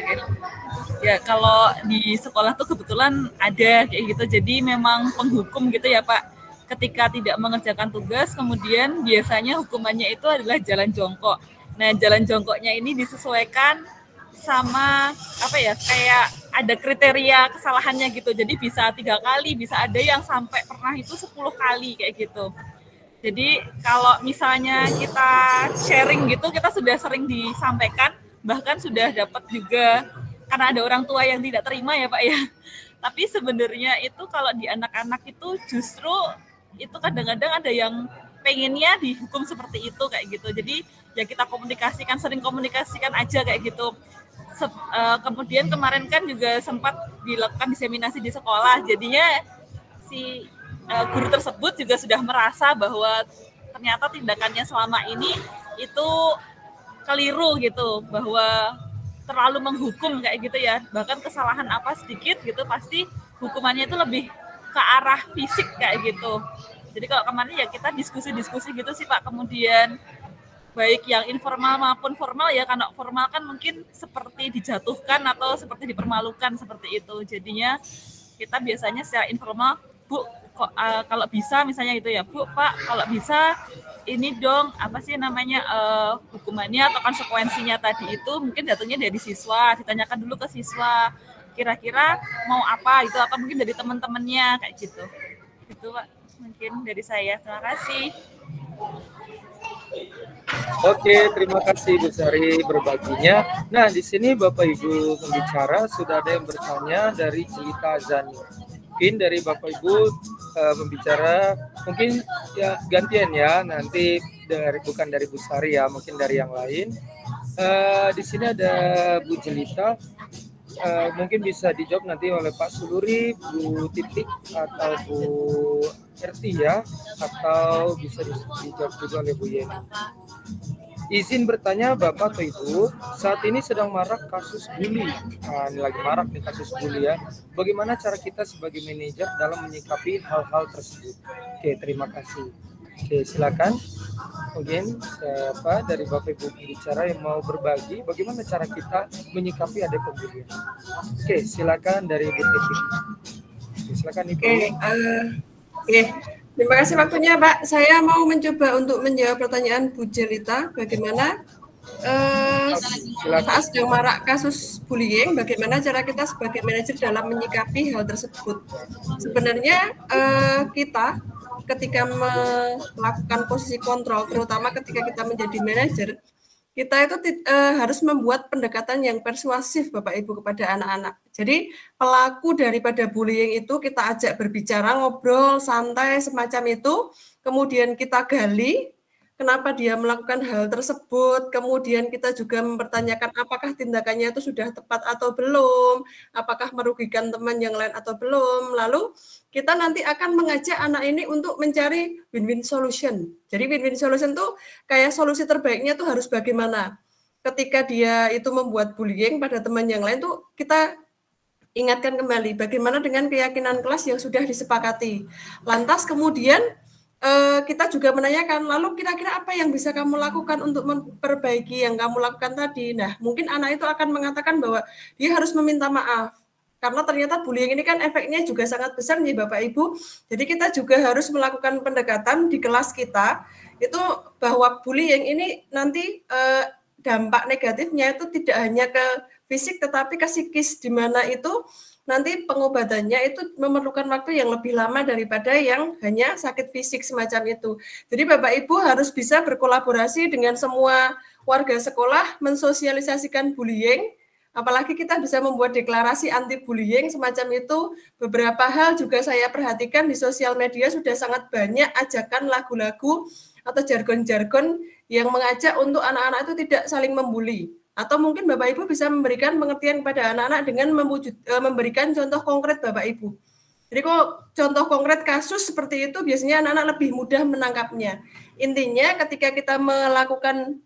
Ya, kalau di sekolah tuh kebetulan ada kayak gitu. Jadi memang penghukum gitu ya Pak. Ketika tidak mengerjakan tugas, kemudian biasanya hukumannya itu adalah jalan jongkok. Nah, jalan jongkoknya ini disesuaikan sama apa ya, kayak ada kriteria kesalahannya gitu. Jadi bisa 3 kali, bisa ada yang sampai pernah itu 10 kali kayak gitu. Jadi kalau misalnya kita sharing gitu, kita sudah sering disampaikan, bahkan sudah dapat juga karena ada orang tua yang tidak terima ya Pak ya. Tapi sebenarnya itu kalau di anak-anak itu justru itu kadang-kadang ada yang pengennya dihukum seperti itu kayak gitu. Jadi ya kita komunikasikan, sering komunikasikan aja kayak gitu. Kemudian kemarin kan juga sempat dilakukan diseminasi di sekolah. Jadinya si guru tersebut juga sudah merasa bahwa ternyata tindakannya selama ini itu keliru gitu, bahwa terlalu menghukum kayak gitu ya. Bahkan kesalahan apa sedikit gitu pasti hukumannya itu lebih ke arah fisik kayak gitu. Jadi kalau kemarin ya kita diskusi-diskusi gitu sih Pak, kemudian baik yang informal maupun formal ya, karena formal kan mungkin seperti dijatuhkan atau seperti dipermalukan seperti itu. Jadinya kita biasanya secara informal, Bu, kalau bisa misalnya itu ya Bu, Pak, kalau bisa ini dong apa sih namanya hukumannya atau konsekuensinya tadi itu mungkin datangnya dari siswa, ditanyakan dulu ke siswa kira-kira mau apa itu atau mungkin dari teman-temannya kayak gitu. Itu Pak mungkin dari saya. Terima kasih. Oke, terima kasih Bu Sari berbaginya. Nah, di sini Bapak Ibu pembicara sudah ada yang bertanya dari Celita Zani. Mungkin dari Bapak Ibu pembicara mungkin ya gantian ya, nanti bukan dari Bu Sari ya, mungkin dari yang lain. Di sini ada Bu Celita, mungkin bisa dijawab nanti oleh Pak Suluri, Bu Titik atau Bu Erti ya, atau bisa dijawab juga oleh Bu Yeni. Izin bertanya Bapak atau Ibu, saat ini sedang marak kasus bully. Nah, ini lagi marak nih kasus bully ya. Bagaimana cara kita sebagai manajer dalam menyikapi hal-hal tersebut? Oke, terima kasih. Oke, silakan. Mungkin siapa dari Bapak Ibu bicara yang mau berbagi bagaimana cara kita menyikapi ada pembulian. Oke, silakan dari Bu Titi. Silakan Ibu. Oke. Terima kasih waktunya, Pak. Saya mau mencoba untuk menjawab pertanyaan Bu Jelita, bagaimana saat sedang marak kasus bullying, bagaimana cara kita sebagai manajer dalam menyikapi hal tersebut. Sebenarnya kita ketika melakukan posisi kontrol, terutama ketika kita menjadi manajer, kita itu harus membuat pendekatan yang persuasif Bapak Ibu kepada anak-anak. Jadi pelaku daripada bullying itu kita ajak berbicara, ngobrol, santai, semacam itu. Kemudian kita gali kenapa dia melakukan hal tersebut. Kemudian kita juga mempertanyakan apakah tindakannya itu sudah tepat atau belum, apakah merugikan teman yang lain atau belum. Lalu kita nanti akan mengajak anak ini untuk mencari win-win solution. Jadi win-win solution tuh kayak solusi terbaiknya tuh harus bagaimana. Ketika dia itu membuat bullying pada teman yang lain tuh kita ingatkan kembali bagaimana dengan keyakinan kelas yang sudah disepakati. Lantas kemudian kita juga menanyakan, lalu kira-kira apa yang bisa kamu lakukan untuk memperbaiki yang kamu lakukan tadi. Nah, mungkin anak itu akan mengatakan bahwa dia harus meminta maaf. Karena ternyata bullying ini kan efeknya juga sangat besar nih Bapak Ibu. Jadi kita juga harus melakukan pendekatan di kelas kita, itu bahwa bullying ini nanti dampak negatifnya itu tidak hanya ke fisik tetapi ke psikis, di mana itu nanti pengobatannya itu memerlukan waktu yang lebih lama daripada yang hanya sakit fisik semacam itu. Jadi Bapak Ibu harus bisa berkolaborasi dengan semua warga sekolah mensosialisasikan bullying, apalagi kita bisa membuat deklarasi anti bullying semacam itu. Beberapa hal juga saya perhatikan di sosial media sudah sangat banyak ajakan lagu-lagu atau jargon-jargon yang mengajak untuk anak-anak itu tidak saling membuli. Atau mungkin Bapak Ibu bisa memberikan pengertian kepada anak-anak dengan memberikan contoh konkret Bapak Ibu. Jadi kok contoh konkret kasus seperti itu biasanya anak-anak lebih mudah menangkapnya. Intinya ketika kita melakukan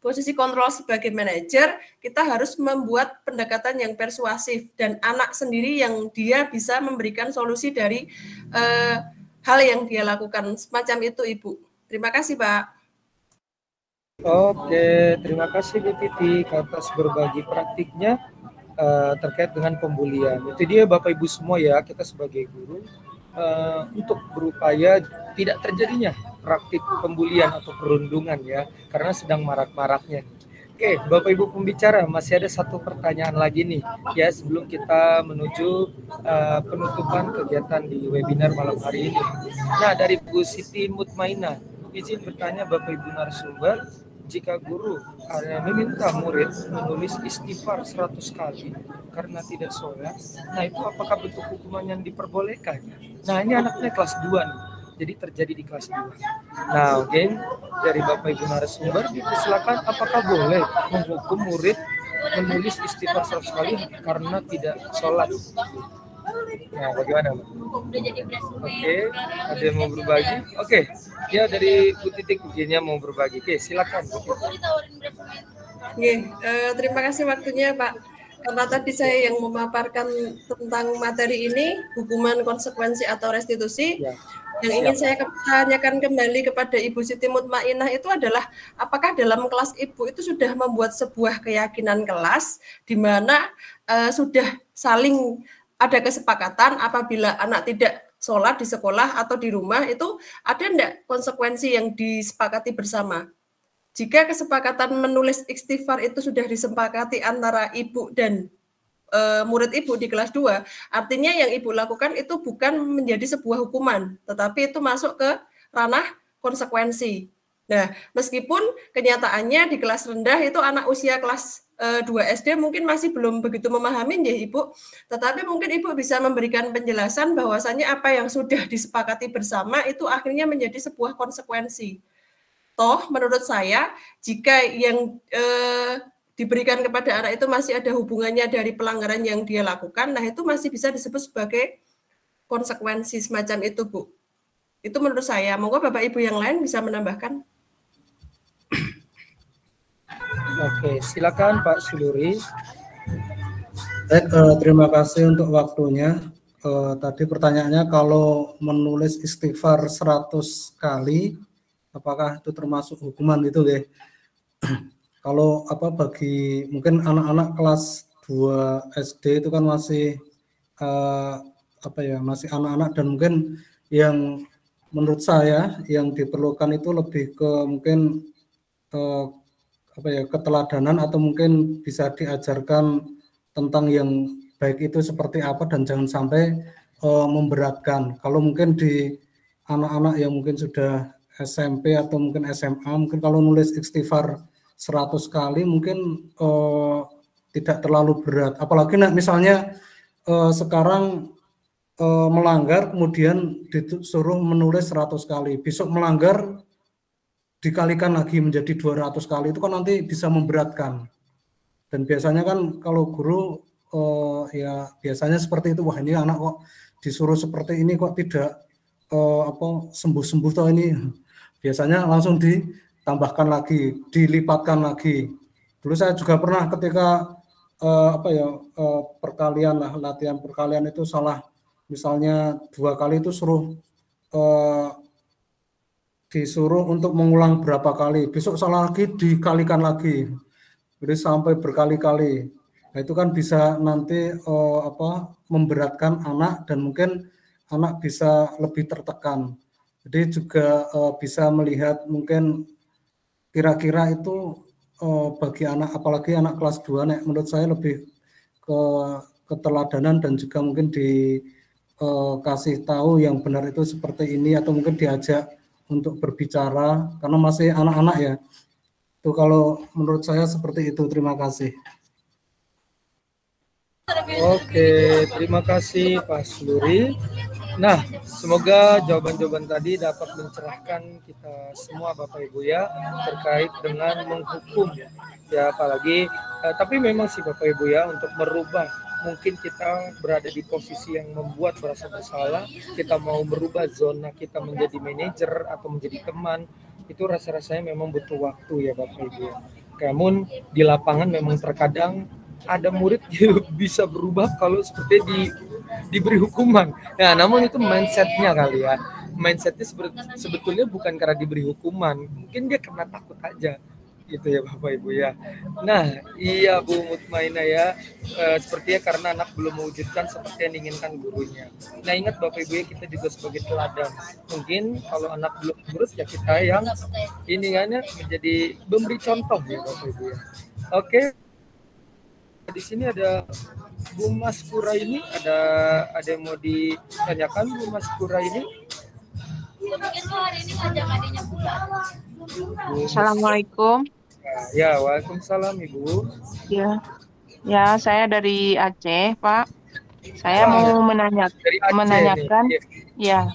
posisi kontrol sebagai manajer, kita harus membuat pendekatan yang persuasif dan anak sendiri yang dia bisa memberikan solusi dari hal yang dia lakukan. Semacam itu Ibu. Terima kasih Pak. Oke, terima kasih Bu Titi atas berbagi praktiknya terkait dengan pembulian. Itu dia Bapak Ibu semua ya, kita sebagai guru untuk berupaya tidak terjadinya praktik pembulian atau perundungan ya, karena sedang marak-maraknya. Oke, Bapak Ibu pembicara, masih ada satu pertanyaan lagi nih ya sebelum kita menuju penutupan kegiatan di webinar malam hari ini. Nah, dari Bu Siti Mutmainah, izin bertanya Bapak Ibu narasumber, jika guru meminta murid menulis istighfar 100 kali karena tidak sholat, nah itu apakah bentuk hukuman yang diperbolehkan? Nah ini anaknya kelas 2 nih, jadi terjadi di kelas 2. Nah oke, dari Bapak Ibu narasumber silakan, apakah boleh menghukum murid menulis istighfar 100 kali karena tidak sholat? Nah, bagaimana? Oke, ada yang mau berbagi? Oke, ya dari Bu Titik begini mau berbagi. Oke, silakan. Oke, terima kasih waktunya Pak. Karena tadi saya yang memaparkan tentang materi ini, hukuman, konsekuensi atau restitusi, yang ingin saya tanyakan kembali kepada Ibu Siti Mutmainah itu adalah apakah dalam kelas Ibu itu sudah membuat sebuah keyakinan kelas di mana sudah saling ada kesepakatan apabila anak tidak sholat di sekolah atau di rumah itu ada enggak konsekuensi yang disepakati bersama? Jika kesepakatan menulis istighfar itu sudah disepakati antara ibu dan murid ibu di kelas 2, artinya yang ibu lakukan itu bukan menjadi sebuah hukuman, tetapi itu masuk ke ranah konsekuensi. Nah, meskipun kenyataannya di kelas rendah itu anak usia kelas 2 SD mungkin masih belum begitu memahami ya Ibu, tetapi mungkin Ibu bisa memberikan penjelasan bahwasannya apa yang sudah disepakati bersama itu akhirnya menjadi sebuah konsekuensi. Toh menurut saya jika yang diberikan kepada anak itu masih ada hubungannya dari pelanggaran yang dia lakukan, nah itu masih bisa disebut sebagai konsekuensi semacam itu, Bu. Itu menurut saya. Monggo Bapak Ibu yang lain bisa menambahkan. Oke, silakan Pak Suluri. Baik, terima kasih untuk waktunya. Tadi pertanyaannya kalau menulis istighfar 100 kali, apakah itu termasuk hukuman itu ya? Kalau bagi mungkin anak-anak kelas 2 SD itu kan masih masih anak-anak, dan mungkin yang menurut saya yang diperlukan itu lebih ke mungkin keteladanan, atau mungkin bisa diajarkan tentang yang baik itu seperti apa dan jangan sampai memberatkan. Kalau mungkin di anak-anak yang mungkin sudah SMP atau mungkin SMA, mungkin kalau nulis istighfar 100 kali mungkin tidak terlalu berat. Apalagi misalnya sekarang melanggar kemudian disuruh menulis 100 kali. Besok melanggar dikalikan lagi menjadi 200 kali, itu kan nanti bisa memberatkan. Dan biasanya kan kalau guru ya biasanya seperti itu, wah ini anak kok disuruh seperti ini kok tidak sembuh-sembuh toh ini. Biasanya langsung ditambahkan lagi, dilipatkan lagi. Dulu saya juga pernah ketika perkalian latihan perkalian itu salah, misalnya 2 kali itu disuruh untuk mengulang berapa kali, besok salah lagi dikalikan lagi, jadi sampai berkali-kali. Nah, itu kan bisa nanti memberatkan anak, dan mungkin anak bisa lebih tertekan. Jadi juga bisa melihat mungkin kira-kira itu bagi anak, apalagi anak kelas 2, menurut saya lebih ke keteladanan, dan juga mungkin dikasih tahu yang benar itu seperti ini, atau mungkin diajak untuk berbicara, karena masih anak-anak ya. Itu kalau menurut saya seperti itu. Terima kasih. Oke, terima kasih Pak Suluri. Nah, semoga jawaban-jawaban tadi dapat mencerahkan kita semua Bapak Ibu ya, terkait dengan menghukum ya, apalagi tapi memang sih Bapak Ibu ya, untuk merubah, mungkin kita berada di posisi yang membuat merasa bersalah, kita mau merubah zona kita menjadi manajer atau menjadi teman, itu rasa-rasanya memang butuh waktu ya Bapak Ibu. Namun di lapangan memang terkadang ada murid yang bisa berubah kalau seperti diberi hukuman. Nah, namun itu mindsetnya kali ya. Mindsetnya sebetulnya bukan karena diberi hukuman, mungkin dia karena takut aja. Gitu ya Bapak Ibu ya. Nah, iya Bu Mutmainah ya, sepertinya karena anak belum mewujudkan seperti yang diinginkan gurunya. Nah, ingat Bapak Ibu ya, kita juga sebagai teladan. Mungkin kalau anak belum nurut ya kita yang ini kan ya, menjadi memberi contoh ya Bapak Ibu ya. Oke. Di sini ada Bu Mas Kura ini, ada yang mau ditanyakan Bu Mas Kura ini? Assalamualaikum. Ya, waalaikumsalam Ibu. Ya, saya dari Aceh, Pak. Saya mau menanyakan, ya.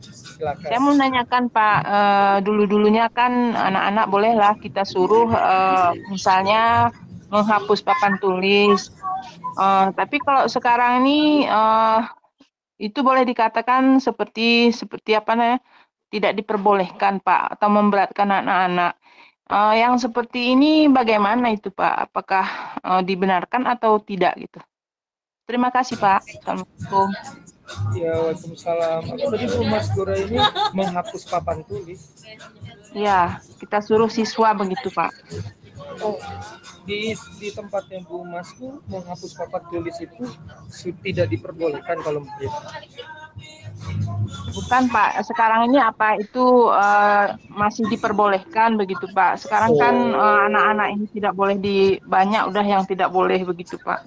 Silakan. Saya mau menanyakan Pak, dulu-dulunya kan anak-anak bolehlah kita suruh misalnya menghapus papan tulis. Tapi kalau sekarang ini itu boleh dikatakan seperti apa namanya, tidak diperbolehkan Pak, atau memberatkan anak-anak. Yang seperti ini bagaimana itu Pak? Apakah dibenarkan atau tidak gitu? Terima kasih Pak. Assalamualaikum. Ya, waalaikumsalam. Apa tadi Bu Mas Kura ini menghapus papan tulis? Ya, kita suruh siswa begitu Pak. Oh, di tempatnya Bu Masku menghapus papan tulis itu tidak diperbolehkan kalau begitu. Bukan Pak, sekarang ini apa itu masih diperbolehkan begitu Pak. Sekarang kan anak-anak ini tidak boleh banyak udah yang tidak boleh begitu Pak.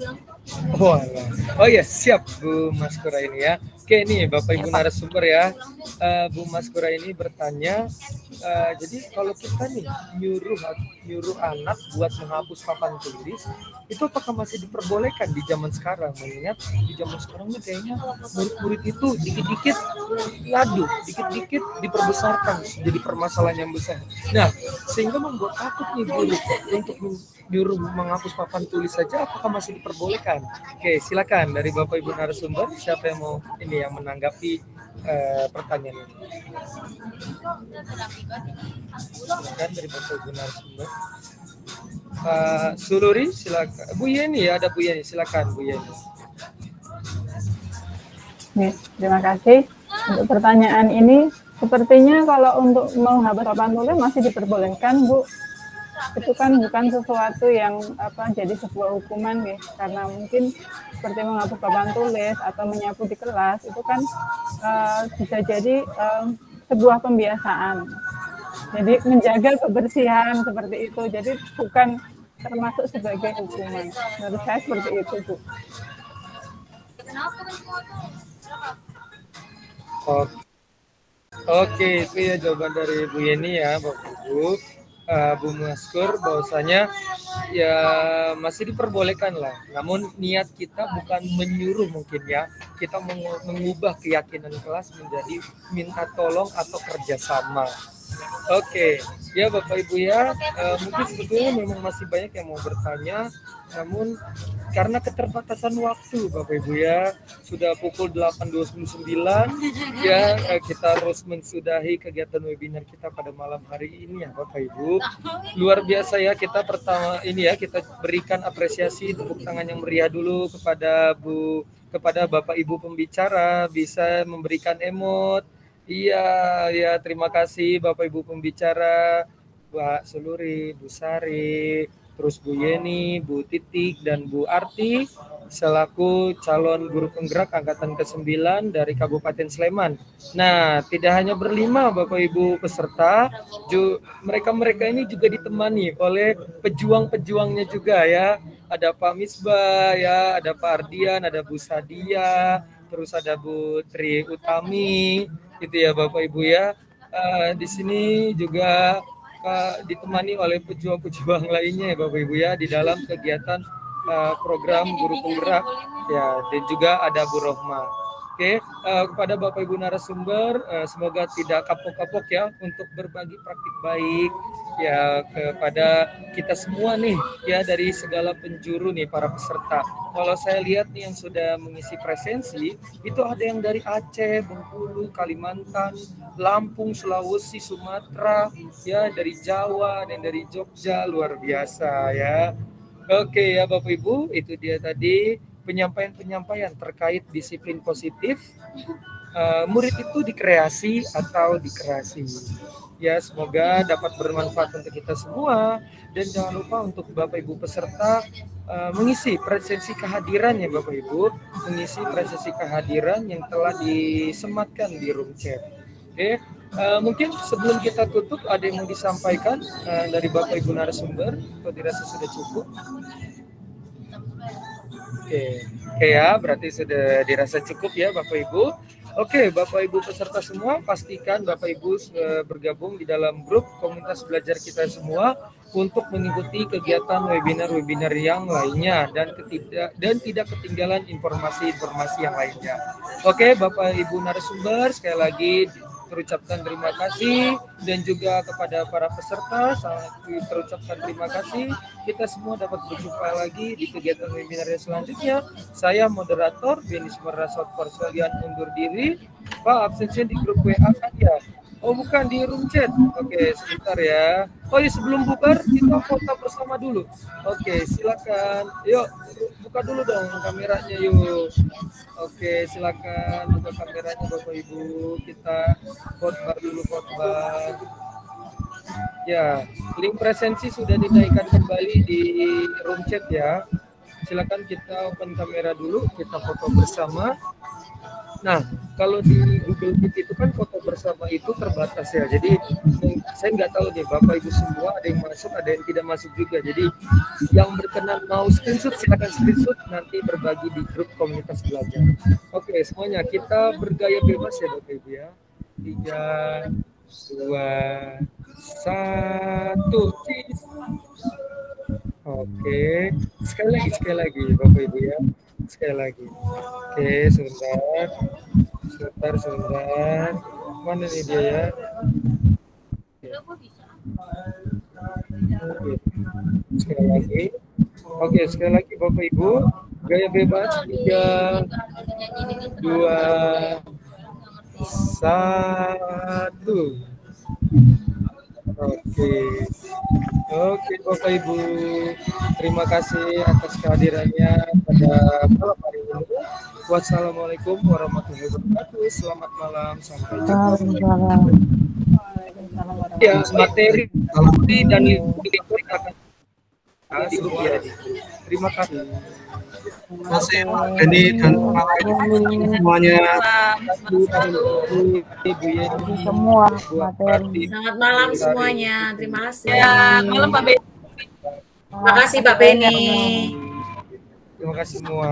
Oh ya, siap Bu Maskura ini ya. Oke, ini Bapak Ibu narasumber ya. Bu Maskura ini bertanya, jadi kalau kita nih nyuruh anak buat menghapus papan tulis, itu apakah masih diperbolehkan di zaman sekarang? Mengingat di zaman sekarang nih kayaknya murid-murid itu dikit-dikit ngadu, dikit-dikit diperbesarkan jadi permasalahan yang besar. Nah, sehingga membuat takut nih guru untuk nyuruh menghapus papan tulis saja, apakah masih diperbolehkan? Oke, silakan dari Bapak Ibu narasumber, siapa yang mau ini yang menanggapi pertanyaan ini? Silakan dari Bapak Ibu narasumber. Suluri, silakan. Bu Yeni, ada Bu Yeni, silakan Bu Yeni. Terima kasih untuk pertanyaan ini. Sepertinya kalau untuk menghapus papan tulis masih diperbolehkan, Bu. Itu kan bukan sesuatu yang jadi sebuah hukuman ya, karena mungkin seperti menghapus papan tulis atau menyapu di kelas itu kan bisa jadi sebuah pembiasaan. Jadi menjaga kebersihan seperti itu. Jadi bukan termasuk sebagai hukuman. Menurut saya seperti itu, Bu. Oke, itu ya jawaban dari Bu Yeni ya, Bapak Ibu. Bu Maskur, bahwasanya ya masih diperbolehkan lah. Namun niat kita bukan menyuruh mungkin ya, kita mengubah keyakinan kelas menjadi minta tolong atau kerjasama. Oke, ya Bapak Ibu ya, mungkin sebetulnya memang masih banyak yang mau bertanya, namun karena keterbatasan waktu Bapak Ibu ya, sudah pukul 8.29 ya, kita harus mensudahi kegiatan webinar kita pada malam hari ini ya Bapak Ibu. Luar biasa ya, kita pertama ini ya, kita berikan apresiasi, tepuk tangan yang meriah dulu kepada Bapak Ibu pembicara, bisa memberikan emot. Iya, ya terima kasih Bapak Ibu pembicara, Mbak Suluri, Bu Sari, terus Bu Yeni, Bu Titik, dan Bu Arti selaku calon guru penggerak angkatan ke-9 dari Kabupaten Sleman. Nah, tidak hanya berlima Bapak Ibu peserta, mereka-mereka ini juga ditemani oleh pejuang-pejuangnya juga ya. Ada Pak Misbah ya, ada Pak Ardian, ada Bu Sadia, terus ada Bu Tri Utami, gitu ya Bapak Ibu ya. Di sini juga ditemani oleh pejuang-pejuang lainnya ya Bapak Ibu ya, di dalam kegiatan program guru penggerak ya, dan juga ada Bu Rohma. Oke, kepada Bapak Ibu narasumber, semoga tidak kapok-kapok ya untuk berbagi praktik baik ya kepada kita semua nih ya, dari segala penjuru nih para peserta. Kalau saya lihat nih yang sudah mengisi presensi itu ada yang dari Aceh, Bengkulu, Kalimantan, Lampung, Sulawesi, Sumatera ya, dari Jawa dan dari Jogja, luar biasa ya. Oke ya Bapak Ibu, itu dia tadi penyampaian terkait disiplin positif. Murid itu dikreasi atau dikerasi. Ya, semoga dapat bermanfaat untuk kita semua, dan jangan lupa untuk Bapak Ibu peserta mengisi presensi kehadiran ya Bapak Ibu, mengisi presensi kehadiran yang telah disematkan di room chat. Oke, mungkin sebelum kita tutup ada yang mau disampaikan dari Bapak Ibu narasumber, atau dirasa sudah cukup? Oke ya, berarti sudah dirasa cukup ya Bapak Ibu. Oke, Bapak Ibu peserta semua, pastikan Bapak Ibu bergabung di dalam grup komunitas belajar kita semua untuk mengikuti kegiatan webinar-webinar yang lainnya dan tidak ketinggalan informasi-informasi yang lainnya. Oke, Bapak Ibu narasumber, sekali lagi terucapkan terima kasih, dan juga kepada para peserta terucapkan terima kasih. Kita semua dapat berjumpa lagi di kegiatan webinar yang selanjutnya. Saya moderator Beni Sumarasot Persalian undur diri. Pak, absensi di grup WA kan ya? Oh bukan, di room chat. Oke, sebentar ya. Oh ya, sebelum bubar kita foto bersama dulu. Oke, silakan. Yuk, buka dulu dong kameranya yuk. Oke, silakan buka kameranya Bapak Ibu. Kita khotbah dulu, khotbah. Ya, link presensi sudah dinaikkan kembali di room chat ya. Silakan kita open kamera dulu, kita foto bersama. Nah, kalau di Google Meet itu kan foto bersama itu terbatas ya. Jadi saya nggak tahu nih Bapak Ibu semua ada yang masuk, ada yang tidak masuk juga. Jadi yang berkenan mau screenshot silakan screenshot, nanti berbagi di grup komunitas belajar. Oke, semuanya kita bergaya bebas ya Bapak Ibu ya. 3, 2, 1, cheese. Oke, sekali lagi Bapak Ibu ya, sekali lagi. Oke, sebentar, mana nih dia ya? Sekali lagi. Oke, sekali lagi Bapak Ibu, gaya bebas 3, 2, 1. Oke Bapak Ibu, terima kasih atas kehadirannya pada malam hari ini. Wassalamualaikum warahmatullahi wabarakatuh. Selamat malam, sampai jumpa. Ya, materi dan link akan terima kasih. Terima kasih Pak Beni dan Pak semuanya. Semua materi. Selamat malam semuanya. Terima kasih. Ya, malam Pak Beni. Terima kasih Pak Beni. Terima kasih semua.